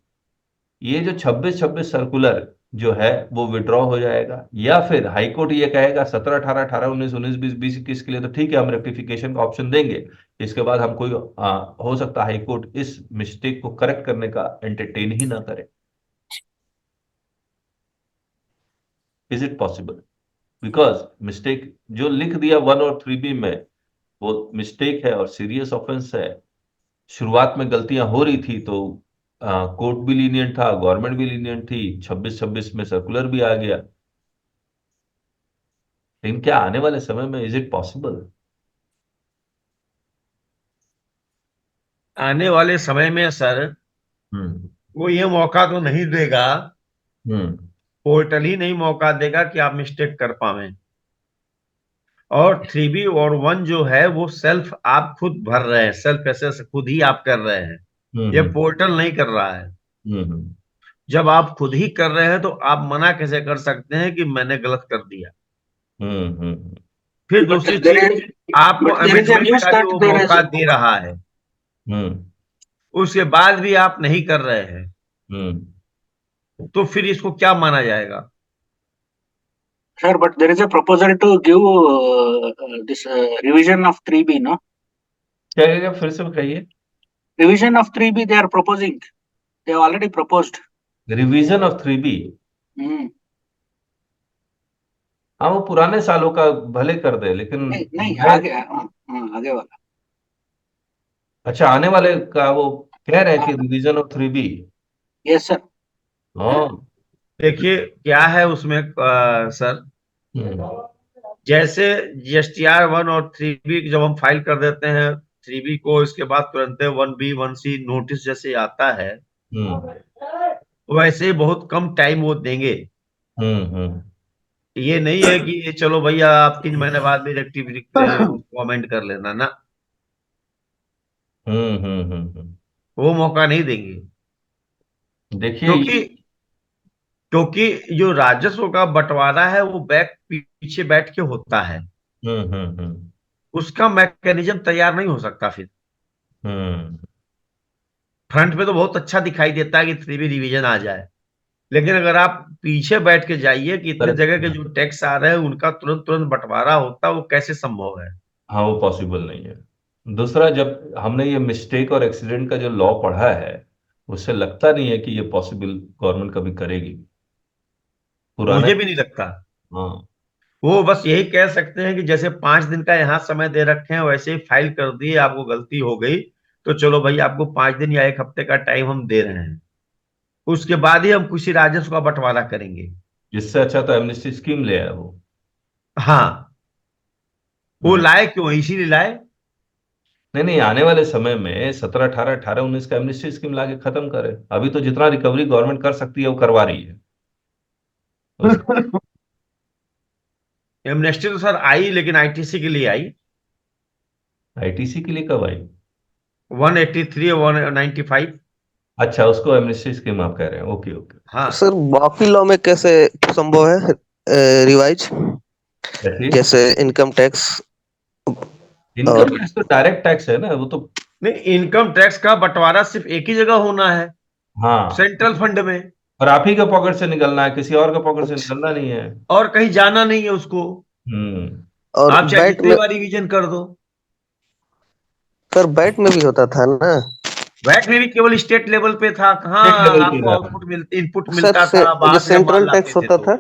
ये जो 26-26 सर्कुलर जो है वो विड्रॉ हो जाएगा, या फिर हाईकोर्ट ये कहेगा 17, 18, 18, 19, 19, 20, 20, 21 के लिए तो ठीक है, हम रेक्टिफिकेशन का ऑप्शन देंगे, इसके बाद हम कोई हो सकता है हाईकोर्ट इस मिस्टेक को करेक्ट करने का एंटरटेन ही ना करे। Is it possible? Because mistake जो लिख दिया 1 और 3B में, वो मिस्टेक है और सीरियस ऑफेंस है। शुरुआत में गलतियां हो रही थी तो कोर्ट भी लीनियंट था, गवर्नमेंट भी लीनियंट थी, 26-26 में सर्कुलर भी आ गया। लेकिन क्या आने वाले समय में इज इट पॉसिबल? आने वाले समय में सर हम्म वो ये मौका तो नहीं देगा, हम्म पोर्टल ही नहीं मौका देगा कि आप मिस्टेक कर पाए। और 3B और 1 जो है वो सेल्फ आप खुद भर रहे हैं, सेल्फ एसेस खुद ही आप कर रहे हैं, ये हम्म पोर्टल नहीं कर रहा है। हम्म जब आप खुद ही कर रहे हैं तो आप मना कैसे कर सकते हैं कि मैंने गलत कर दिया। हम्म फिर दूसरी चीज, आपको अमेंडमेंट का जो मौका दे रहा है हम्म उसके बाद भी आप नहीं कर रहे हैं, तो फिर इसको क्या माना जाएगा? Sir, but there is a proposal to give this revision of 3B, no? क्या फिर से कहिए? Revision of 3B they are proposing. They have already proposed. Revision of 3B? हम्म, हाँ, वो पुराने सालों का भले कर दे, लेकिन नहीं आगे वाला। अच्छा, आने वाले का वो कह रहे हैं कि revision of 3B। Yes sir. हाँ। देखिए क्या है उसमें सर, हम्म जैसे GSTR 1 और 3B जब हम फाइल कर देते हैं 3B को, इसके बाद तुरंत 1B 1C नोटिस जैसे आता है, वैसे बहुत कम टाइम वो देंगे। हम्म ये नहीं है कि ये चलो भैया आप 3 महीने बाद भी कमेंट कर लेना ना, वो मौका नहीं देंगे। देखिए क्योंकि क्योंकि जो राजस्व का बंटवारा है वो बैक पीछे बैठ के होता है, उसका मैकेनिज्म तैयार नहीं हो सकता। फिर फ्रंट पे तो बहुत अच्छा दिखाई देता है कि 3B रिवीजन आ जाए, लेकिन अगर आप पीछे बैठ के जाइए कि इतने जगह के जो टैक्स आ रहे हैं उनका तुरंत तुरंत बंटवारा होता, वो कैसे संभव है? हाँ, वो पॉसिबल नहीं है। दूसरा, जब हमने ये मिस्टेक और एक्सीडेंट का जो लॉ पढ़ा है, उससे लगता नहीं है कि ये पॉसिबल गवर्नमेंट कभी करेगी। पुराना। मुझे भी नहीं लगता। हाँ। वो बस यही कह सकते हैं कि जैसे 5 दिन का यहाँ समय दे रखे हैं वैसे ही फाइल कर दिए, आपको गलती हो गई तो चलो भाई आपको 5 दिन या 1 हफ्ते का टाइम हम दे रहे हैं, उसके बाद ही हम किसी राजस्व का बंटवारा करेंगे। जिससे अच्छा तो एमनेस्टी स्कीम ले आया वो। हाँ, वो लाए क्यों? इसीलिए लाए। नहीं, आने वाले समय में 17, 18, 18, 19 का एमनेस्टी स्कीम लाके खत्म करे। अभी तो जितना रिकवरी गवर्नमेंट कर सकती है वो करवा रही है। एमनेस्टी तो सर आई, लेकिन ITC के लिए आई। ITC के लिए कब आई? 183 और 195। अच्छा, उसको एमनेस्टी स्कीम आप कह रहे हैं। Okay okay. हाँ सर, बाकी लॉ में कैसे संभव है रिवाइज? जैसे इनकम टैक्स तो डायरेक्ट टैक्स है ना, वो तो। नहीं, इनकम टैक्स का बंटवारा सिर्फ एक ही जगह होना है, हाँ, सेंट्रल फंड में, और आप ही के पॉकेट से निकलना है, किसी और के पॉकेट से निकलना नहीं है। और कहीं जाना नहीं है उसको। और आप चाहे बैट जितनी में, बार रिवीजन कर दो। सर बैट में भी होता था ना? वैट में भी केवल स्टेट लेवल पे था, कहाँ State level पे आपको था। आउटपुट इनपुट सर मिलता था बाहर से सेंट्रल माल टैक्स लाते थे होता तो। था,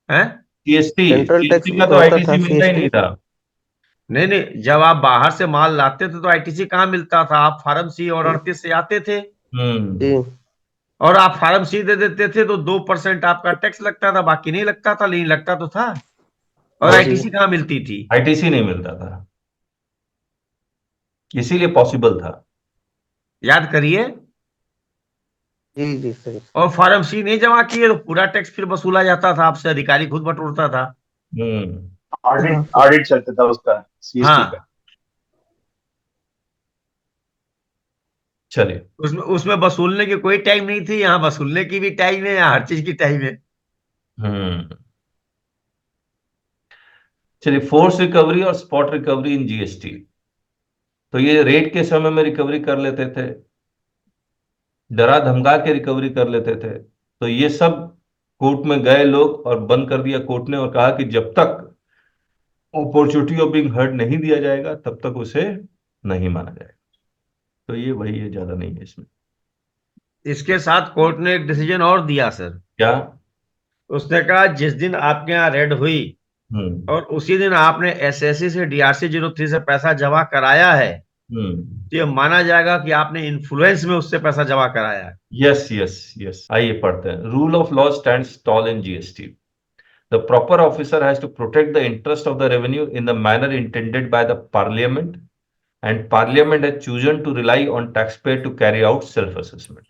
हैं? CST सेंट्रल टैक्स का तो होता था, ITC मिलता ही नहीं था। नहीं, जब आप बाहर से माल लाते थे तो ITC कहाँ मिलता था? आप फार्म C और 38 से आते थे। जी। और आप फार्म सी दे देते थे तो 2% आपका टैक्स लगता था, बाकी नहीं लगता था, लेकिन लगता तो था। और जी। आईटीसी कहाँ मिलती थी? आईटीसी नहीं मिलता था, इसीलिए पॉसिबल था। याद करिए। जी जी सही। और फार्म सी नहीं जमा किए तो पूरा टैक्स फिर वसूला जाता था आपसे, अधिकारी खुद बटोरता था। ऑडिट ऑडिट चलता था उसका, सीएसटी का। हाँ, चलिए। उसमें उसमें वसूलने की कोई टाइम नहीं थी, यहाँ वसूलने की भी टाइम है, यहाँ हर चीज की टाइम है। हम्म चलिए, फोर्स रिकवरी और स्पॉट रिकवरी इन जीएसटी। तो ये रेट के समय में रिकवरी कर लेते थे, डरा धमका के रिकवरी कर लेते थे। तो ये सब कोर्ट में गए लोग और बंद कर दिया कोर्ट ने, और कहा कि जब तक अपॉर्चुनिटी ऑफ बीइंग हर्ड नहीं दिया जाएगा तब तक उसे नहीं माना जाएगा। तो ये वही है, ज्यादा नहीं है इसमें। इसके साथ कोर्ट ने एक डिसीजन और दिया सर। क्या? उसने कहा जिस दिन आपके यहाँ रेड हुई हम्म और उसी दिन आपने एसएससी से डीआरसी 03 से पैसा जमा कराया है, हम्म तो ये माना जाएगा कि आपने इन्फ्लुएंस में उससे पैसा जमा कराया है। यस यस यस, आइए पढ़ते हैं। Rule of law stands tall in GST. The proper officer has to protect the interest of the revenue in the manner intended by the parliament, and parliament has chosen to rely on taxpayer to carry out self assessment.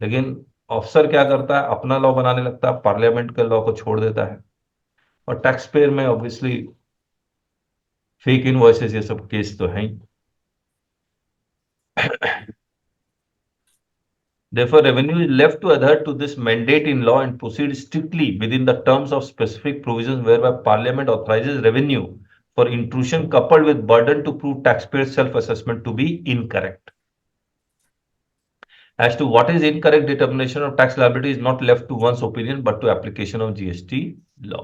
लेकिन अफसर क्या करता है? अपना law बनाने लगता है, parliament के लॉ को छोड़ देता है। और टैक्स पेयर में ऑब्वियसली फेक इनवॉइसेस ये सब केस तो है ही। Therefore, revenue is left to adhere to this mandate in law and proceed strictly within the terms of specific provisions whereby Parliament authorizes revenue for intrusion coupled with burden to prove taxpayers' self-assessment to be incorrect. As to what is incorrect, determination of tax liability is not left to one's opinion but to application of GST law.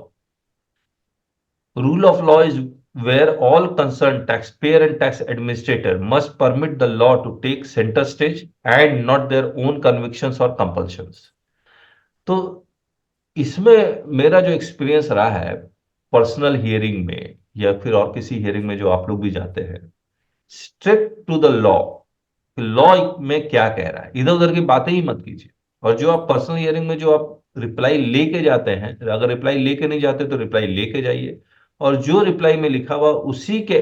Rule of law is where all concerned taxpayer and tax administrator must permit the law to take center stage and not their own convictions or compulsions. तो इसमें मेरा जो experience रहा है personal hearing में या फिर और किसी हियरिंग में जो आप लोग भी जाते हैं, strict to the law, law में क्या कह रहा है, इधर उधर की बातें ही मत कीजिए। और जो आप पर्सनल हियरिंग में जो आप रिप्लाई लेके जाते हैं, अगर रिप्लाई लेके नहीं जाते तो रिप्लाई लेके जाइए, और जो रिप्लाई में लिखा हुआ उसी के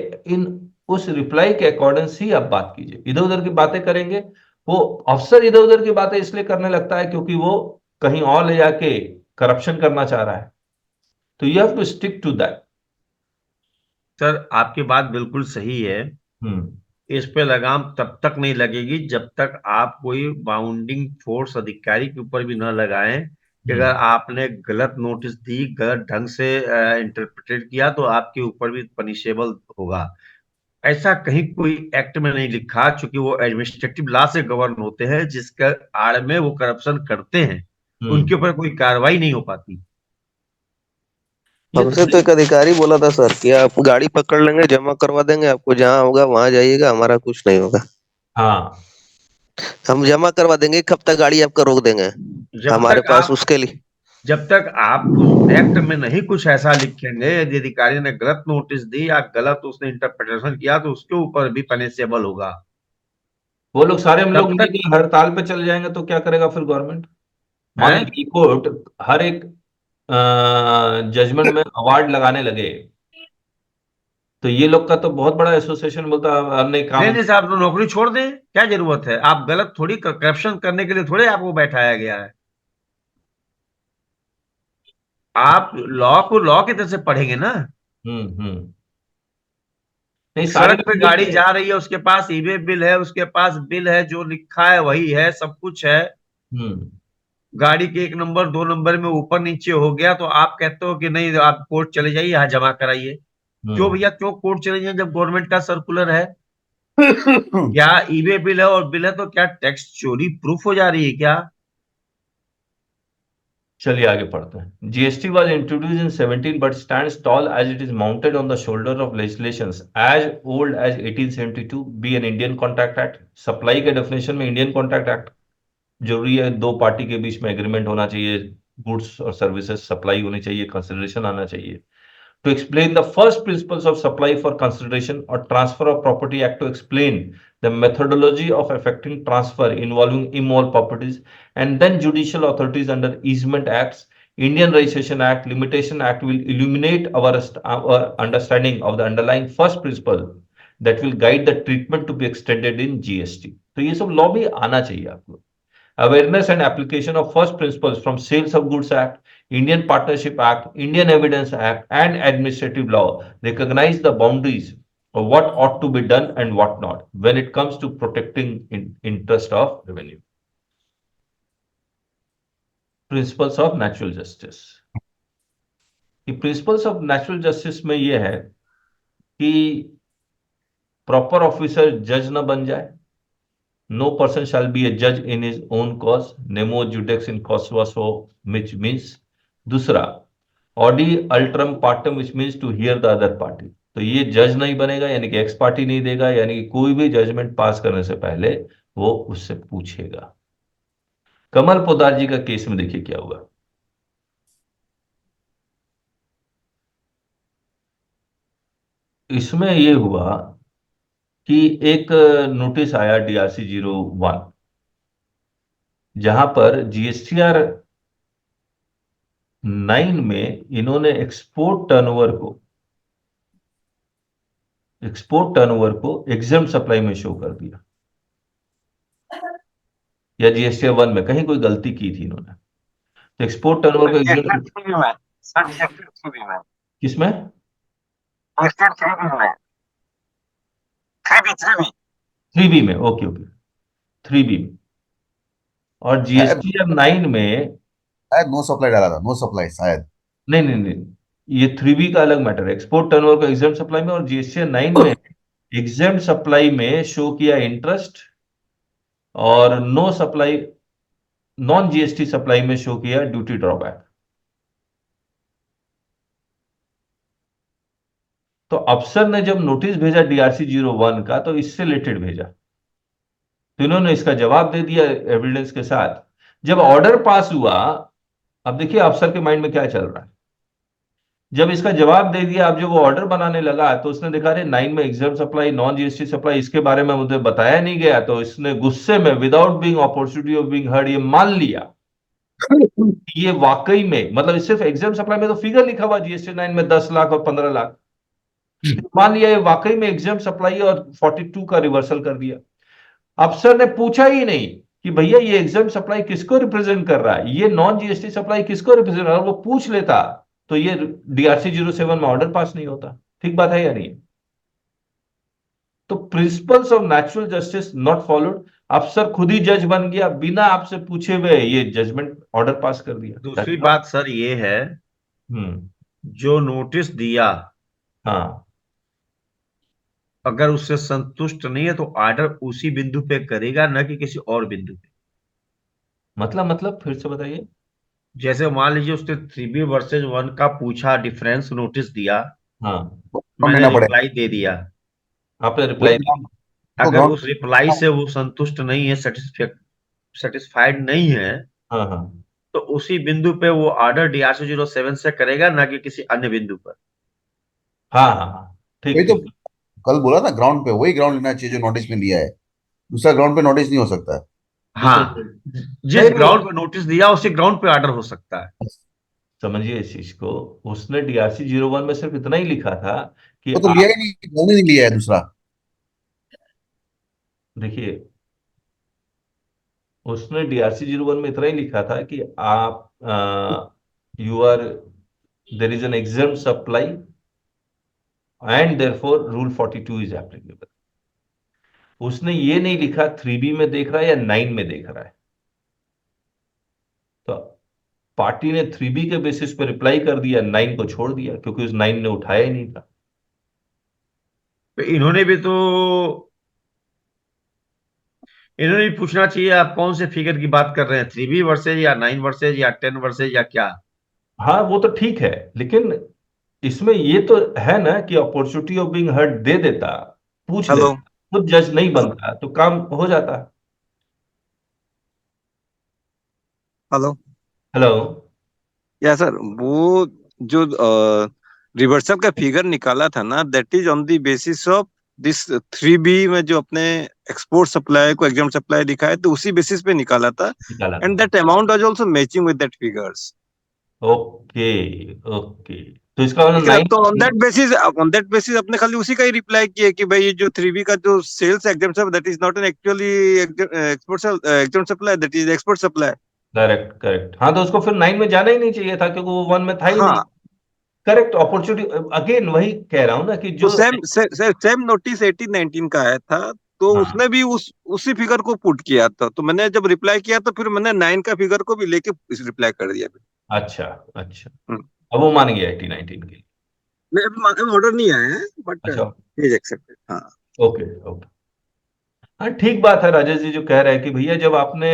उस रिप्लाई के अकॉर्डिंग ही आप बात कीजिए। इधर उधर की बातें करेंगे, वो अफसर इधर उधर की बातें इसलिए करने लगता है क्योंकि वो कहीं और ले जाके करप्शन करना चाह रहा है। तो you have to stick to that. Sir आपकी बात बिल्कुल सही है। इस पे लगाम तब तक नहीं लगेगी जब तक आप कोई बाउंडिंग फोर्स अधिकारी के ऊपर भी न लगाएं कि अगर आपने गलत नोटिस दी, गलत ढंग से इंटरप्रेटेड किया तो आपके ऊपर भी पनिशेबल होगा। ऐसा कहीं कोई एक्ट में नहीं लिखा, क्योंकि वो एडमिनिस्ट्रेटिव लॉ से गवर्न होते हैं, जिसके आड़ में वो करप्शन करते हैं उनके ऊपर कोई कार्रवाई नहीं हो पाती। हमसे तो एक अधिकारी बोला था सर कि आप गाड़ी पकड़ लेंगे, जमा करवा देंगे, आपको जहाँ होगा वहां जाइएगा, हमारा कुछ नहीं होगा। हाँ, हम जमा करवा देंगे, एक हफ्ता गाड़ी आपका रोक देंगे हमारे पास उसके लिए। जब तक आप उस एक्ट में नहीं कुछ ऐसा लिखेंगे, यदि अधिकारी ने गलत नोटिस दी या गलत उसने इंटरप्रिटेशन किया तो उसके ऊपर भी पनिशेबल होगा। वो लोग सारे हम लोग हड़ताल पे चले जाएंगे तो क्या करेगा फिर गवर्नमेंट? मान लीजिए कोर्ट हर एक जजमेंट में अवार्ड लगाने लगे तो ये लोग का तो बहुत बड़ा एसोसिएशन बोलता है हमने काम नहीं साहब, तो नौकरी छोड़ दें, क्या जरूरत है? आप गलत थोड़ी, करप्शन करने के लिए थोड़े आपको बैठाया गया है। आप लॉ को लॉ की तरह से पढ़ेंगे ना। नहीं, सड़क पे गाड़ी जा रही है, उसके पास ईवे बिल है, उसके पास बिल है, जो लिखा है वही है, सब कुछ है। गाड़ी के 1 नंबर 2 नंबर में ऊपर नीचे हो गया तो आप कहते हो कि नहीं आप कोर्ट चले जाइए, यहाँ जमा कराइए। क्यों भैया, क्यों कोर्ट चले जाइए जब गवर्नमेंट का सर्कुलर है? क्या ईवे बिल है और बिल है तो क्या टैक्स चोरी प्रूफ हो जा रही है क्या? चलिए आगे पढ़ते हैं। GST was introduced in 17 but stands tall as it is mounted on the shoulder of legislations as old as 1872 be an Indian contract act. Supply के डेफिनेशन में इंडियन कॉन्ट्रैक्ट एक्ट जरूरी है, 2 पार्टी के बीच में एग्रीमेंट होना चाहिए, goods और services supply होनी चाहिए, कंसिडरेशन आना चाहिए। to explain the first principles of supply for consideration or transfer of property act to explain the methodology of effecting transfer involving immoral properties, and then judicial authorities under easement acts, Indian Registration Act, Limitation Act will illuminate our understanding of the underlying first principle that will guide the treatment to be extended in GST. तो ये सब law भी आना चाहिए आपको. Awareness and application of first principles from Sales of Goods Act, Indian Partnership Act, Indian Evidence Act, and administrative law recognize the boundaries of what ought to be done and what not when it comes to protecting interest of revenue. Principles of natural justice. The principles of natural justice में ये है कि proper officer judge न बन जाए. No person shall be a judge in his own cause. Nemo judex in causa suo, which means दूसरा ऑडी अल्ट्रम पार्टम, which means to hear the other party. तो ये जज नहीं बनेगा, यानी कि एक्स पार्टी नहीं देगा, यानी कि कोई भी जजमेंट पास करने से पहले वो उससे पूछेगा. कमल पोदार जी का केस में देखिए क्या हुआ. इसमें ये हुआ कि एक नोटिस आया DRC 01, जहां पर GSTR 9 में इन्होंने एक्सपोर्ट टर्नओवर को एग्जाम सप्लाई में शो कर दिया, या GSTR 1 में कहीं कोई गलती की थी इन्होंने. तो एक्सपोर्ट टर्नओवर को किसमें 3B में, ओके 3B में. और GSTR 9 में शायद नो सप्लाई डाला था, नो सप्लाई शायद. नहीं, ये 3B का अलग मैटर है. एक्सपोर्ट टर्नओवर को एग्जाम सप्लाई में और GSTR 9 में एग्जाम सप्लाई में शो किया इंटरेस्ट, और no supply non GST supply में शो किया ड्यूटी ड्रॉबैक. तो अफसर ने जब नोटिस भेजा DRC 01 का, तो इससे रिलेटेड भेजा, तो इन्होंने इसका जवाब दे दिया एविडेंस के साथ. जब ऑर्डर पास हुआ, अब देखिए अफसर के माइंड में क्या चल रहा है. जब इसका जवाब दे दिया, अब जब वो ऑर्डर बनाने लगा, तो उसने देखा रे 9 में exempt supply, non GST supply, इसके बारे में मुझे बताया नहीं गया. तो इसने गुस्से में without being opportunity of being heard ये मान लिया ये वाकई में, मतलब सिर्फ एग्जाम सप्लाई में तो फिगर लिखा हुआ GST 9 में 10 लाख और 15 लाख, मान लिया ये वाकई में एग्जाम सप्लाई, और 42 का रिवर्सल कर दिया. अफसर ने पूछा ही नहीं कि भैया ये एग्जाम सप्लाई किसको रिप्रेजेंट कर रहा है, ये नॉन GST सप्लाई किसको रिप्रेजेंट कर रहा है. वो पूछ लेता तो ये DRC 07 में ऑर्डर पास नहीं होता. ठीक बात है या नहीं. तो principles of natural justice not followed. अफसर खुद ही जज बन गया, बिना आपसे पूछे हुए ये जजमेंट ऑर्डर पास कर दिया. दूसरी बात सर ये है, जो नोटिस दिया, हाँ, अगर उससे संतुष्ट नहीं है तो ऑर्डर उसी बिंदु पे करेगा, न कि किसी और बिंदु पे. मतलब फिर से बताइए. जैसे मान लीजिए उसने 3B वर्सेज 1 का पूछा, डिफरेंस नोटिस दिया, हाँ, मैंने देना पड़ेगा. रिप्लाई दे दिया. आपने रिप्लाई अगर उस रिप्लाई से वो संतुष्ट नहीं है, सेटिस्फाइड नहीं है, हाँ, तो उसी बिंदु पे वो ऑर्डर DRC 07 से करेगा, ना कि किसी अन्य बिंदु पर. हाँ, ठीक. वही तो कल बोला था, ग्राउंड पे वही ग्राउंड लेना चाहिए जो नोटिस में लिया है. दूसरा ग्राउंड पे नोटिस नहीं हो सकता है. हाँ, जिस ग्राउंड पे नोटिस दिया उसी ग्राउंड पे ऑर्डर हो सकता है. समझिए इस चीज को. उसने DRC 01 में सिर्फ इतना ही लिखा था कि वो तो लिया ही नहीं, ग्राउंड नहीं लिया है दूसरा. देखिए, उसने DRC 01 में इतना ही लिखा था कि आप there is an exempt supply and therefore rule 42 is applicable. उसने ये नहीं लिखा 3B में देख रहा है या 9 में देख रहा है. तो पार्टी ने 3B के बेसिस पे रिप्लाई कर दिया, 9 को छोड़ दिया, क्योंकि उस 9 ने उठाया ही नहीं था. तो इन्होंने भी पूछना चाहिए, आप कौन से फिगर की बात कर रहे हैं, 3B वर्सेज या 9 वर्सेज या 10 वर्सेज या क्या. हाँ, वो तो ठीक है, लेकिन इसमें ये तो है ना कि opportunity of being heard they देता, पूछ लेता, खुद जज नहीं बनता तो काम हो जाता. Hello hello. या सर, वो जो रिवर्सल का फिगर निकाला था ना, that is on the basis of this 3B में जो अपने एक्सपोर्ट सप्लाई को एग्जाम सप्लाई दिखाया, तो उसी बेसिस पे निकाला था, निकाला एंड था। That amount was also matching with that figures. Okay, okay, तो इसका मतलब लेकिन अब 9। तो ऑन दैट बेसिस अपने खाली उसी का ही रिप्लाई किया कि भाई ये जो 3B का जो sales exempt that is not an actually export exempt supply, that is export supply. Correct, correct, हाँ, तो उसको फिर 9 में जाना ही नहीं चाहिए था, क्योंकि वो 1 में था ही नहीं। हाँ, करेक्ट, अपॉर्चुनिटी, अगेन वही कह रहा हूं ना कि तो जो सेम नोटिस 18-19 का आया था, तो हाँ, उसने भी उसी फिगर को पुट किया था, तो मैंने जब रिप्लाई किया तो फिर मैंने 9 का फिगर को भी लेके रिप्लाई कर दिया। अच्छा, अच्छा, हम्म। अब वो मान गया 18-19 के लिए। मैं अभी ऑर्डर नहीं आया है, बट अच्छा, इज एक्सेप्टेड। हाँ, ओके, ओके, हाँ, ठीक बात है। राजेश जी जो कह रहे हैं कि भैया जब आपने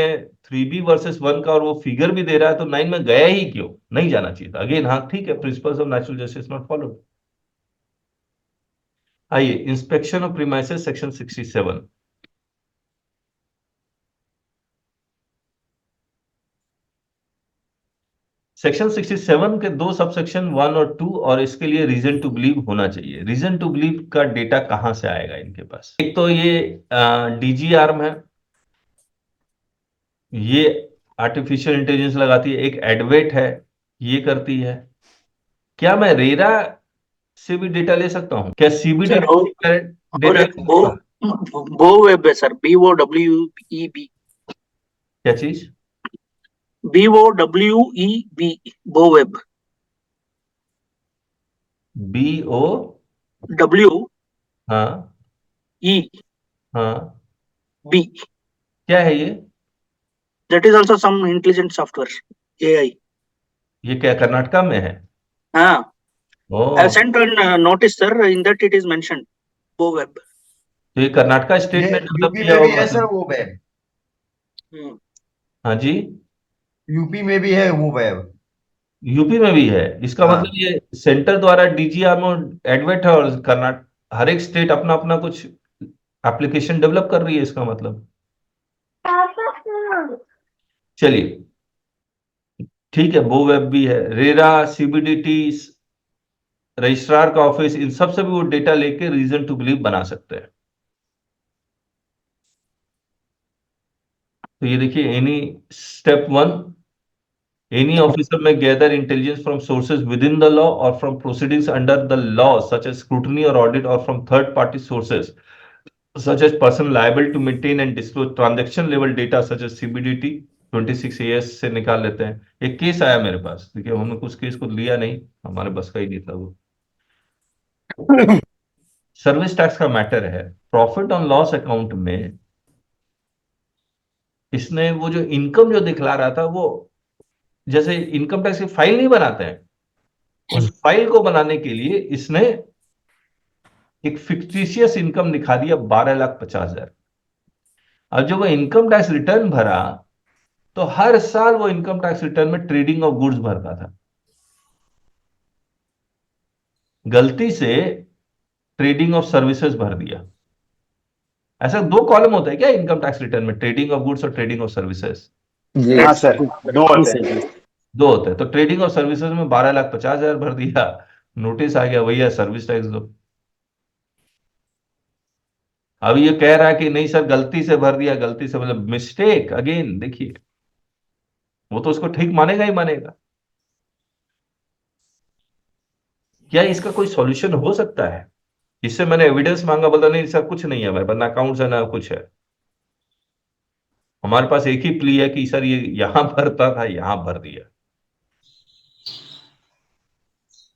3B वर्सेस 1 का और वो फिगर भी दे रहा है, तो 9 में गया ही क्यों, नहीं जाना चाहिए था। अगेन हाँ, ठीक है, principles of natural justice not followed. आइए, inspection of premises, section 67। Section 67 के दो सबसेक्शन 1 और 2, और इसके लिए रीजन टू बिलीव होना चाहिए। रीजन टू बिलीव का डेटा कहां से आएगा इनके पास? एक तो ये डीजी आर्म है, ये आर्टिफिशियल इंटेलिजेंस लगाती है। एक एडवेट है, ये करती है। क्या मैं रेरा से भी डेटा ले सकता हूँ? क्या सीबीडी सर और डेटा ले एक सकता हूँ? बो वेब है सर, BOWEB, क्या चीज? BOWEB, बो वेब, BO, WE हाँ, हाँ, B, क्या है ये? that is also some intelligent software, AI. ये क्या कर्नाटका में है? हाँ, ओ, I have sent one notice sir, in that it is mentioned, बो वेब. तो ये कर्नाटका स्टेट ये ने डेवलप यूपी किया में भी होगा है तो। सर वो वेब, हाँ जी, यूपी में भी है वो वेब। यूपी में भी है। इसका हाँ, मतलब ये सेंटर द्वारा डीजीआर में एडवेट है, और कर्नाटक, हर एक स्टेट अपना अपना कुछ एप्लीकेशन डेवलप कर रही है, इसका मतलब। चलिए, ठीक है, वो वेब भी है, रेरा, सीबीडीटी, रजिस्ट्रार का ऑफिस, इन सब से भी वो डेटा लेके रीजन टू बिलीव बना सकते हैं। तो ये देखिए, any step 1, any officer may gather intelligence from sources within the law or from proceedings under the law, such as scrutiny or audit, or from third party sources, such as person liable to maintain and disclose transaction level data, such as CBDT 26AS से निकाल लेते हैं। एक case आया मेरे पास, देखिए हमने कुछ केस को लिया नहीं, हमारे बस का ही नहीं था वो। सर्विस टैक्स का मैटर है। प्रॉफिट ऑन लॉस अकाउंट में इसने वो जो इनकम जो दिखला रहा था, वो जैसे इनकम टैक्स की फाइल नहीं बनाते हैं, उस फाइल को बनाने के लिए इसने एक फिक्टिशियस इनकम दिखा दिया, 12,50,000। अब जब वो इनकम टैक्स रिटर्न भरा, तो हर साल वो इनकम टैक्स रिटर्न में ट्रेडिंग ऑफ गुड्स भरता था। गलती से ट्रेडिंग ऑफ सर्विसेज भर दिया। ऐसा दो कॉलम होता है क्या इनकम टैक्स रिटर्न में, ट्रेडिंग ऑफ गुड्स और ट्रेडिंग ऑफ सर्विसेज? हाँ सर, दो होते हैं। दो होते हैं। तो ट्रेडिंग ऑफ सर्विसेज में 12,50,000 भर दिया, नोटिस आ गया, भैया सर्विस टैक्स दो। अब ये कह रहा है कि नहीं सर, गलती से भर दिया, गलती से, मतलब मिस्टेक। अगेन देखिए, वो तो उसको ठीक मानेगा ही मानेगा। क्या इसका कोई सॉल्यूशन हो सकता है? इससे मैंने एविडेंस मांगा, बोला नहीं सर कुछ नहीं है मेरे पास, ना अकाउंट्स है ना कुछ है। हमारे पास एक ही प्ली है कि सर ये यहां भरता था, यहां भर दिया।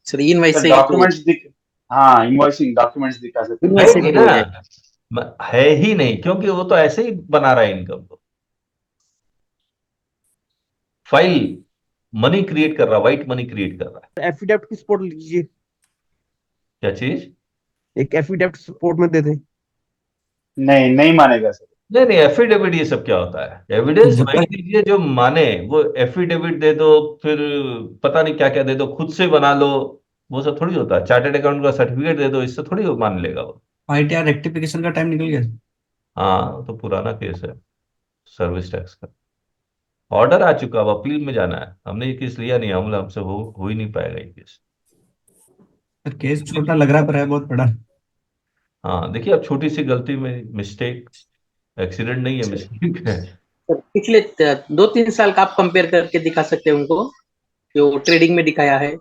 सर इनवॉइस डॉक्यूमेंट्स दिख, हाँ इनवॉइसिंग डॉक्यूमेंट्स दिखा सकते हैं। है नहीं ना, है ही नहीं, क्योंकि वो तो ऐसे ही बना रहा है इनकम को। फाइल मनी क्रिएट कर रहा, व्हाइट मनी क्रिएट कर रहा है। एफिडेविट की सपोर्ट लीजिए, क्या चीज? एक एफिडेविट सपोर्ट में दे दें। नहीं, नहीं मानेगा सर। नहीं नहीं, एफिडेविट ये सब क्या होता है? एविडेंस वही दीजिए जो माने। वो एफिडेविट दे दो, फिर पता नहीं क्या क्या दे दो, खुद से बना लो, वो सब थोड़ी होता है। चार्टर्ड अकाउंट का सर्टिफिकेट दे दो, इससे थोड़ी वो मान लेगा वो। ITR रेक्टिफिकेशन का टाइम निकल गया। हाँ, तो पुराना केस है सर्विस टैक्स का। ऑर्डर आ चुका, अब अपील में जाना है। हमने ये केस लिया नहीं, हमसे हो ही नहीं पाएगा ये केस। सर केस छोटा लग रहा है पर है बहुत बड़ा। हाँ देखिए, अब छोटी सी गलती में मिस्टेक, एक्सीडेंट नहीं है, मिस्टेक है। सर पिछले 2-3 साल का आप कंपेयर करके दिखा सकते हैं उनको, जो ट्रेडिंग में दिखाया है।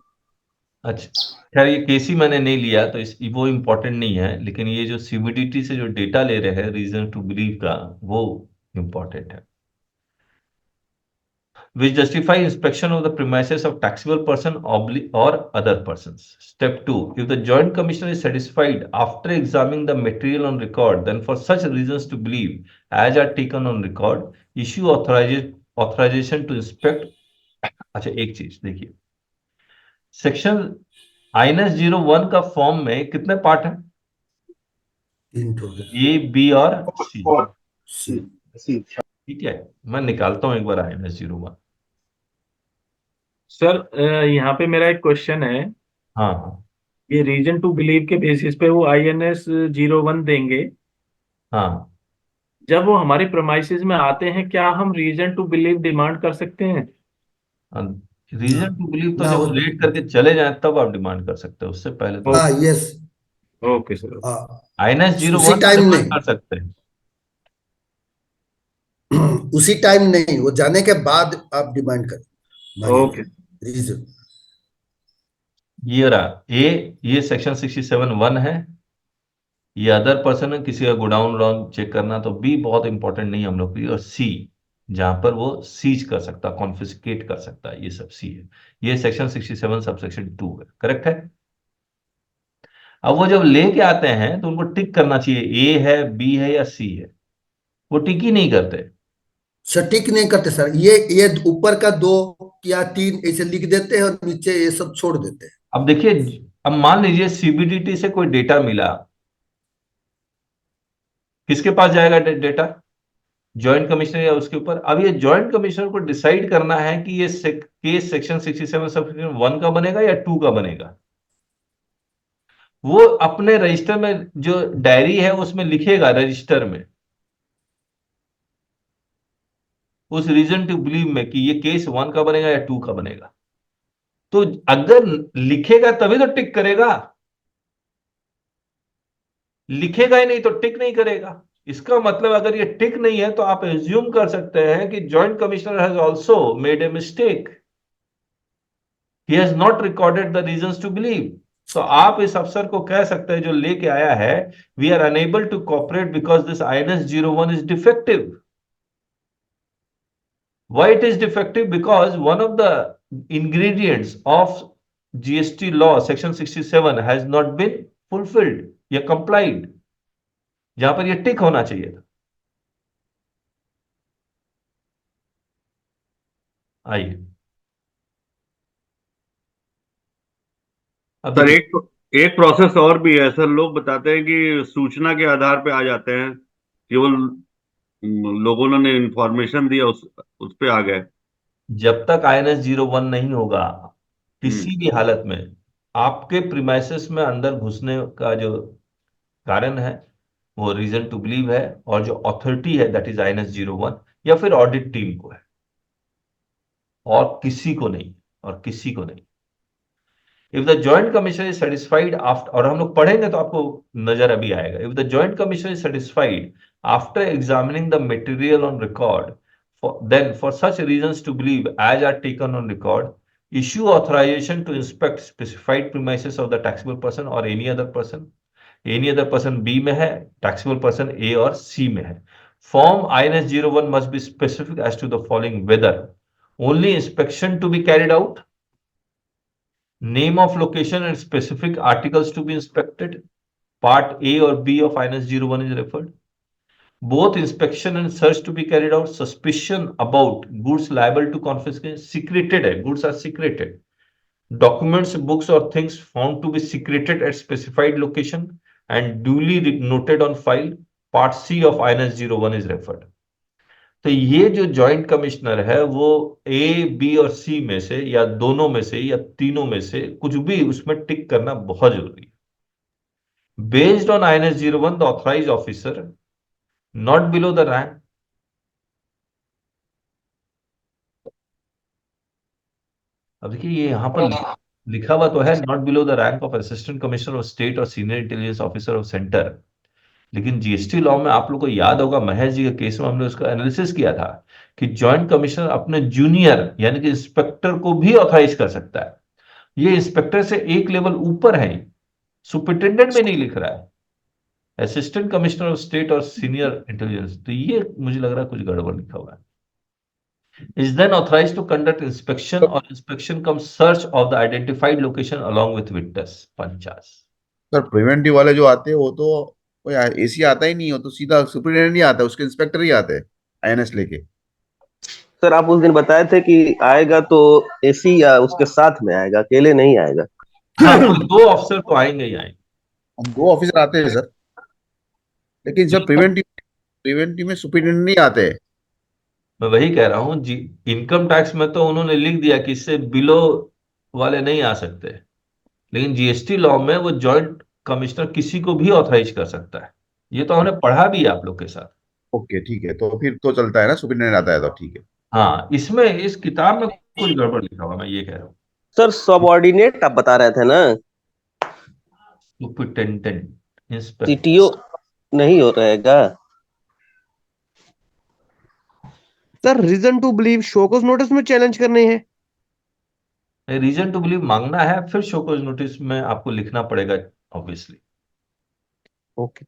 अच्छा, खैर ये केसी मैंने नहीं लिया तो वो इम्पोर्टेंट नहीं है, लेकिन ये जो सीबीडीटी से जो डेटा ले रहे हैं रीजन टू बिलीव का, वो इम्पोर्टेंट है। which justify inspection of the premises of taxable person or other persons. Step 2. If the joint commissioner is satisfied after examining the material on record, then for such reasons to believe as are taken on record, issue authorization to inspect. अच्छा, एक चीज देखिए, section INS 01 का form में कितने part हैं? 3 total. ए, B और सी। और सी। ठीक है, मैं निकालता हूं एक बार INS 01। सर यहाँ पे मेरा एक क्वेश्चन है। हाँ हाँ ये रीजन टू बिलीव के बेसिस पे वो INS 01 देंगे, हाँ। जब वो हमारे प्रोमाइसेस में आते हैं क्या हम रीजन टू बिलीव डिमांड कर सकते हैं? रीजन टू बिलीव तो ना जब वो, लेट करके चले जाएं तब आप डिमांड कर सकते हो, उससे पहले तो हाँ यस, ओके सर। हाँ INS उसी 01 टाइम डिमांड नहीं, कर सकते हैं। उसी टाइम नहीं, वो जाने के बाद आप डिमांड करें ओके। रीजन। ये रहा ये सेक्शन 67(1) है। ये अदर पर्सन है, किसी का गोडाउन वोडाउन चेक करना, तो बी बहुत इंपॉर्टेंट नहीं हम लोग के लिए। और सी, जहां पर वो सीज कर सकता, कॉन्फिस्केट कर सकता है, ये सब सी है। ये सेक्शन 67 सबसेक्शन 2 है, करेक्ट है। अब वो जब लेके आते हैं तो उनको टिक करना चाहिए, ए है, बी है या सी है। वो टिक ही नहीं करते। सटीक नहीं करते सर, ये ऊपर का 2 या 3 ऐसे लिख देते हैं और नीचे ये सब छोड़ देते हैं। अब देखिए, अब मान लीजिए सीबीडीटी से कोई डेटा मिला, किसके पास जाएगा डेटा? जॉइंट कमिश्नर या उसके ऊपर। अब ये जॉइंट कमिश्नर को डिसाइड करना है कि ये केस सेक्शन 67 सबसेक्शन 1 का बनेगा या 2 का बनेगा। वो अपने रजिस्टर में जो डायरी है उसमें लिखेगा, रजिस्टर में, उस रीजन टू बिलीव में, कि ये केस 1 का बनेगा या 2 का बनेगा। तो अगर लिखेगा तभी तो टिक करेगा, लिखेगा ही नहीं तो टिक नहीं करेगा। इसका मतलब अगर ये टिक नहीं है तो आप एज्यूम कर सकते हैं कि joint commissioner has also made a mistake, he has not recorded the reasons to believe. तो आप इस अफसर को कह सकते हैं जो लेके आया है, we are unable to cooperate because this INS 01 is defective. Why it is defective? Because one of the ingredients of GST law section 67 has not been fulfilled या complied, जहां पर ये टिक होना चाहिए था। आइए अब सर देखिए, एक प्रोसेस और भी है सर। लोग बताते हैं कि सूचना के आधार पे आ जाते हैं, केवल लोगों ने इंफॉर्मेशन दिया उस पे आ गए। जब तक INS 01 नहीं होगा, किसी भी हालत में आपके प्रीमाइसेस में अंदर घुसने का जो कारण है वो रीजन टू बिलीव है, और जो अथॉरिटी है दैट इज INS 01 या फिर ऑडिट टीम को है, और किसी को नहीं, और किसी को नहीं। If the joint commissioner is satisfied after, और हम लोग पढ़ेंगे तो आपको नजर अभी आएगा, if the joint commissioner is satisfied after examining the material on record, then for such reasons to believe as are taken on record, issue authorization to inspect specified premises of the taxable person or any other person. Any other person B में है, taxable person A और C में है। Form INS 01 must be specific as to the following: whether only inspection to be carried out, name of location and specific articles to be inspected, part A or B of INS 01 is referred, both inspection and search to be carried out, suspicion about goods liable to confiscation, secreted है, goods are secreted, documents, books or things found to be secreted at specified location and duly noted on file, part C of INS 01 is referred। तो ये जो joint commissioner है वो ए, B और सी में से, या दोनों में से, या तीनों में से कुछ भी उसमें टिक करना बहुत जरूरी है। Based on INS 01 the authorise officer not below the rank, अब देखिए ये यहां पर लिखा हुआ तो है not below the rank of assistant commissioner of state और senior intelligence officer of centre. लेकिन जीएसटी लॉ में आप लोग को याद होगा, महेश जी के केस में हमने उसका एनालिसिस किया था कि जॉइंट कमिश्नर अपने जूनियर यानी कि इंस्पेक्टर को भी ऑथराइज कर सकता है। ये इंस्पेक्टर से एक लेवल ऊपर है, सुपरिटेंडेंट में नहीं लिख रहा है, असिस्टेंट कमिश्नर ऑफ स्टेट और सीनियर इंटेलिजेंस। तो ये मुझे लग रहा है कुछ गड़बड़ लिखा हुआ है। Is then authorized to conduct inspection or inspection cum search of the identified location along with witness. 50। Sir preventive वाले जो आते हैं वो तो कोई एसी आता ही नहीं, हो तो सीधा सुपरिटेंडेंट ही आता है, उसके इंस्पेक्टर ही आते हैं आईएनएस लेके। सर आप उस दिन बताए थे कि आएगा तो एसी या उसके साथ में आएगा, अकेले नहीं आएगा। हाँ, तो 2 अफसर तो आएंगे ही आएंगे। हम 2 ऑफिसर आते हैं सर, लेकिन सर प्रिवेंटिव में सुपरिटेंडेंट नहीं आते हैं। मैं वही कह रहा हूँ जी, इनकम टैक्स में तो उन्होंने लिख दिया कि इससे बिलो वाले नहीं आ सकते, लेकिन जीएसटी लॉ में वो जॉइंट कमिश्नर किसी को भी ऑथराइज कर सकता है। ये तो हमने पढ़ा भी है आप लोग के साथ। ओके ठीक है, तो फिर तो चलता है ना, सुपरिटेंडेंट आता है तो ठीक है। हाँ, इसमें इस किताब में कुछ गड़बड़ लिखा हुआ, मैं ये कह रहा हूँ। सर सबऑर्डिनेट आप बता रहे थे ना, सुपरिटेंडेंट इंस्पेक्टर सीटीओ नहीं हो रहेगा। Sir reason to believe show cause notice में चैलेंज करने हैं। रीजन टू बिलीव मांगना है, फिर शोकॉज नोटिस में आपको लिखना पड़ेगा ऑब्वियसली। ओके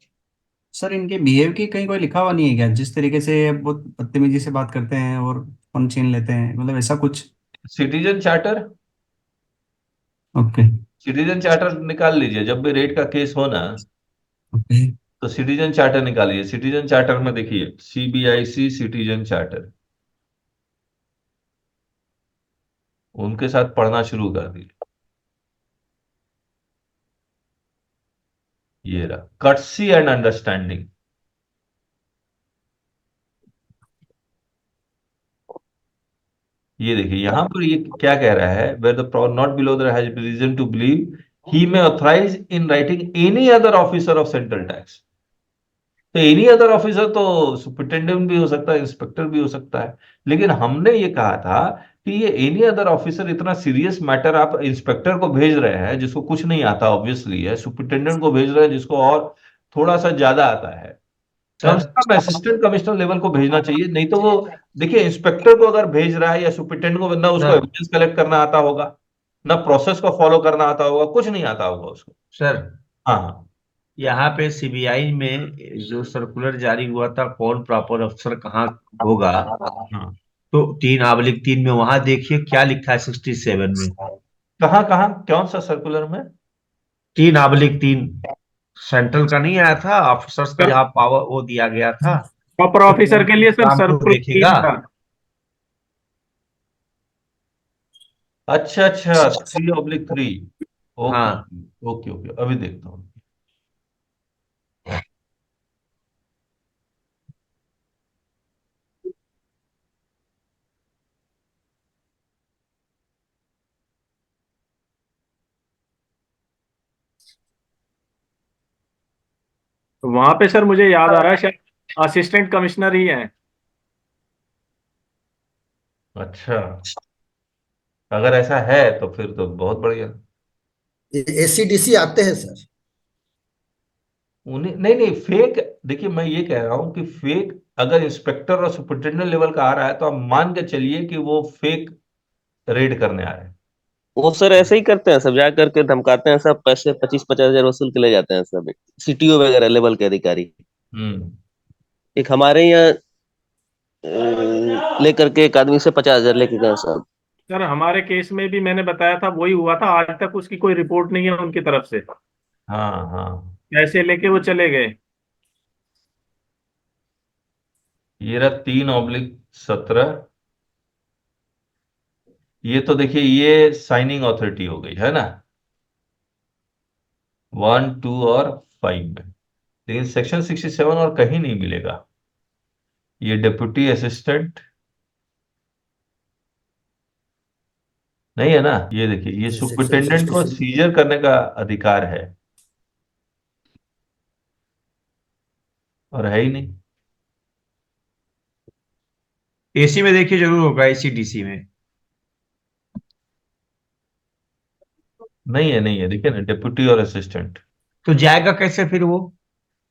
सर, इनके बिहेव की कहीं कोई लिखा हुआ नहीं है क्या, जिस तरीके से वो बदतमीजी से बात करते हैं और फोन छीन लेते हैं, मतलब ऐसा कुछ? Citizen charter, okay citizen charter निकाल लीजिए, जब भी रेट का केस हो ना ओके तो सिटीजन चार्टर निकालिए। सिटीजन चार्टर में देखिए सीबीआईसी सिटीजन चार्टर, उनके साथ पढ़ना शुरू कर दीजिए। ये रहा कर्टसी एंड अंडरस्टैंडिंग। ये देखिए यहां पर ये क्या कह रहा है, where the not below the has reason to believe he may authorise in writing any other officer of central tax. तो एनी अदर ऑफिसर तो सुपरिटेंडेंट भी हो सकता है, इंस्पेक्टर भी हो सकता है, लेकिन हमने ये कहा था कि ये एनी अदर ऑफिसर इतना सीरियस मैटर, आप इंस्पेक्टर को भेज रहे हैं जिसको कुछ नहीं आता ऑब्वियसली है, सुपरिटेंडेंट को भेज रहे हैं जिसको और थोड़ा सा ज्यादा आता है, कम से कम असिस्टेंट कमिश्नर लेवल को भेजना चाहिए। नहीं तो वो देखिए, इंस्पेक्टर को अगर भेज रहा है या सुपरिटेंडेंट को, ना उसको एविडेंस कलेक्ट करना आता होगा, ना प्रोसेस को फॉलो करना आता होगा, कुछ नहीं आता होगा उसको। सर हाँ हाँ, यहाँ पे सीबीआई में जो सर्कुलर जारी हुआ था कौन प्रॉपर अफसर कहाँ होगा, हाँ। तो 3/3 में वहां देखिए क्या लिखा है 67 में। कहाँ कहाँ, कौन सा सर्कुलर में? 3/3 सेंट्रल का नहीं आया था, ऑफिसर्स का जहाँ पावर वो दिया गया था, प्रॉपर ऑफिसर के लिए सर काम को सर्कुलर देखेगा। 3 था। अच्छा अच्छा, 3/3। ओके हाँ ओके ओके, अभी देखता हूँ। तो वहां पे सर मुझे याद आ रहा है शायद असिस्टेंट कमिश्नर ही है। अच्छा, अगर ऐसा है तो फिर तो बहुत बढ़िया। एसीडीसी आते हैं सर। उन्हें नहीं नहीं, फेक, देखिए मैं ये कह रहा हूं कि फेक अगर इंस्पेक्टर और सुपरिटेंडेंट लेवल का आ रहा है तो आप मान के चलिए कि वो फेक रेड करने आ रहे हैं। वो सर ऐसे ही करते हैं सब, जा करके धमकाते हैं सब, पैसे 25-50 हजार वसूल के ले जाते हैं सब, सीटीओ वगैरह लेवल के अधिकारी। हम्म। एक हमारे यहाँ लेकर के एक आदमी से 50 हजार लेके गए सब। सर हमारे केस में भी मैंने बताया था वही हुआ था, आज तक उसकी कोई रिपोर्ट नहीं है उनकी तरफ से। हाँ हाँ, पैसे लेके वो चले गए। ये रहा 3/17। ये तो देखिए ये साइनिंग अथॉरिटी हो गई है ना, 1 2 और 5 में, लेकिन सेक्शन 67 और कहीं नहीं मिलेगा। ये डिप्यूटी असिस्टेंट नहीं है ना, ये देखिए ये सेक्शन सुपरिटेंडेंट को 67 सीजर करने का अधिकार है, और है ही नहीं। एसी में देखिए जरूर होगा, एसी डीसी में। नहीं है, देखिए ना, डिप्यूटी और असिस्टेंट। तो जाएगा कैसे फिर वो?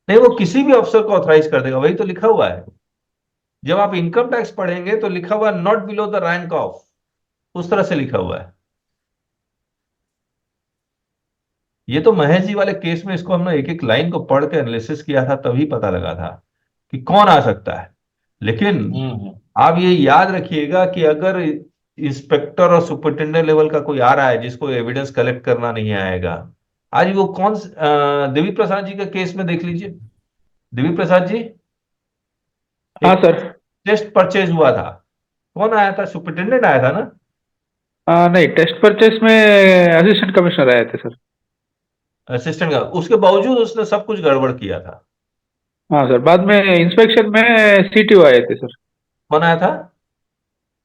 नहीं, वो किसी भी अफसर को ऑथराइज कर देगा, वही तो लिखा हुआ है। जब आप इनकम टैक्स पढ़ेंगे तो लिखा हुआ है not below the rank of, उस तरह से लिखा हुआ है। ये तो महेश जी वाले केस में इसको हमने एक एक लाइन को पढ़ के एनालिसिस किया था, तभी पता लगा था कि कौन आ सकता है। लेकिन आप ये याद रखिएगा कि अगर इंस्पेक्टर और सुपरिटेंडेंट लेवल का कोई आ रहा है जिसको एविडेंस कलेक्ट करना नहीं आएगा, आज वो कौन देवी प्रसाद जी का केस में देख लीजिए। देवी प्रसाद जी, हाँ एक सर। टेस्ट परचेज हुआ था, कौन आया था? सुपरिटेंडेंट आया था ना? नहीं, टेस्ट परचेस में असिस्टेंट कमिश्नर आए थे सर। असिस्टेंट का, उसके बावजूद उसने सब कुछ गड़बड़ किया था। हाँ सर, बाद में इंस्पेक्शन में सीटीओ आए थे सर। कौन आया था?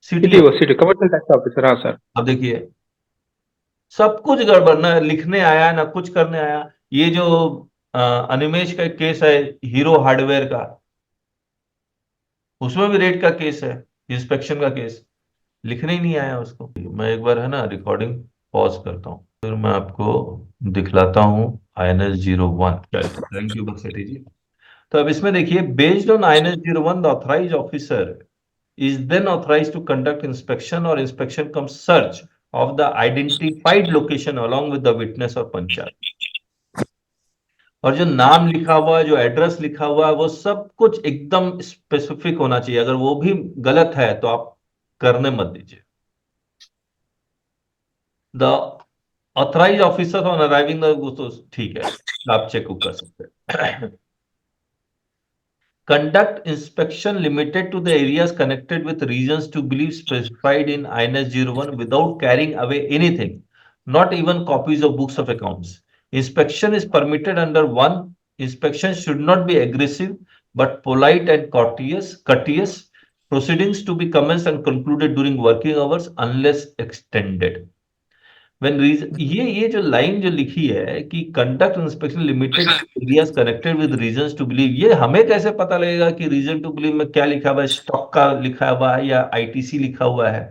CTO commercial tax officer. हाँ सर। अब देखिए, सब कुछ गड़बड़, ना लिखने आया ना कुछ करने आया। ये जो अनिमेश का एक केस है, हीरो हार्डवेयर का, उसमें भी रेट का केस है, इंस्पेक्शन का केस, लिखने ही नहीं आया उसको। मैं एक बार है ना रिकॉर्डिंग पॉज करता हूँ, फिर मैं आपको दिखलाता हूँ INS 01। थैंक यू बक्सेटी जी। तो अब इसमें देखिए, based on INS 01 the authorise officer is then authorized to conduct inspection or inspection cum search of the identified location along with the witness और पंचायत। और जो नाम लिखा हुआ है, जो एड्रेस लिखा हुआ है, वो सब कुछ एकदम स्पेसिफिक होना चाहिए। अगर वो भी गलत है तो आप करने मत दीजिए। The authorise officer on arriving, तो ठीक है, आप चेक कर सकते हैं। Conduct inspection limited to the areas connected with reasons to believe specified in INS 01 without carrying away anything, not even copies of books of accounts. Inspection is permitted under 1. Inspection should not be aggressive, but polite and courteous. Proceedings to be commenced and concluded during working hours unless extended. When ये जो line जो लिखी है कि conduct inspection limited areas connected with reasons to believe, ये हमें कैसे पता लगेगा कि रीजन टू बिलीव में क्या लिखा हुआ है? स्टॉक का लिखा हुआ है या ITC लिखा हुआ है?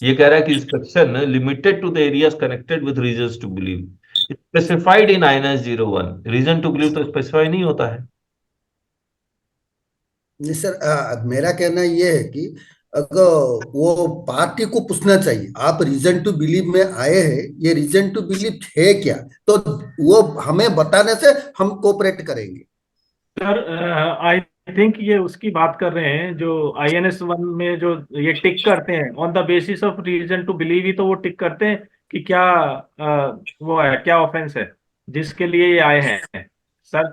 ये कह रहा है कि inspection limited to the areas connected with reasons to believe, specified in INS 01। Reason to believe तो स्पेसिफाई नहीं होता है। नहीं सर, मेरा कहना ये है कि अगर वो पार्टी को पूछना चाहिए, आप रीजन टू बिलीव में आए हैं, ये रीजन टू बिलीव है क्या, तो वो हमें बताने से हम कोऑपरेट करेंगे। सर, आई थिंक ये उसकी बात कर रहे हैं जो INS 1 में जो ये टिक करते हैं on the basis of reason to believe ही, तो वो टिक करते हैं कि क्या वो है, क्या ऑफेंस है जिसके लिए ये आए हैं सर।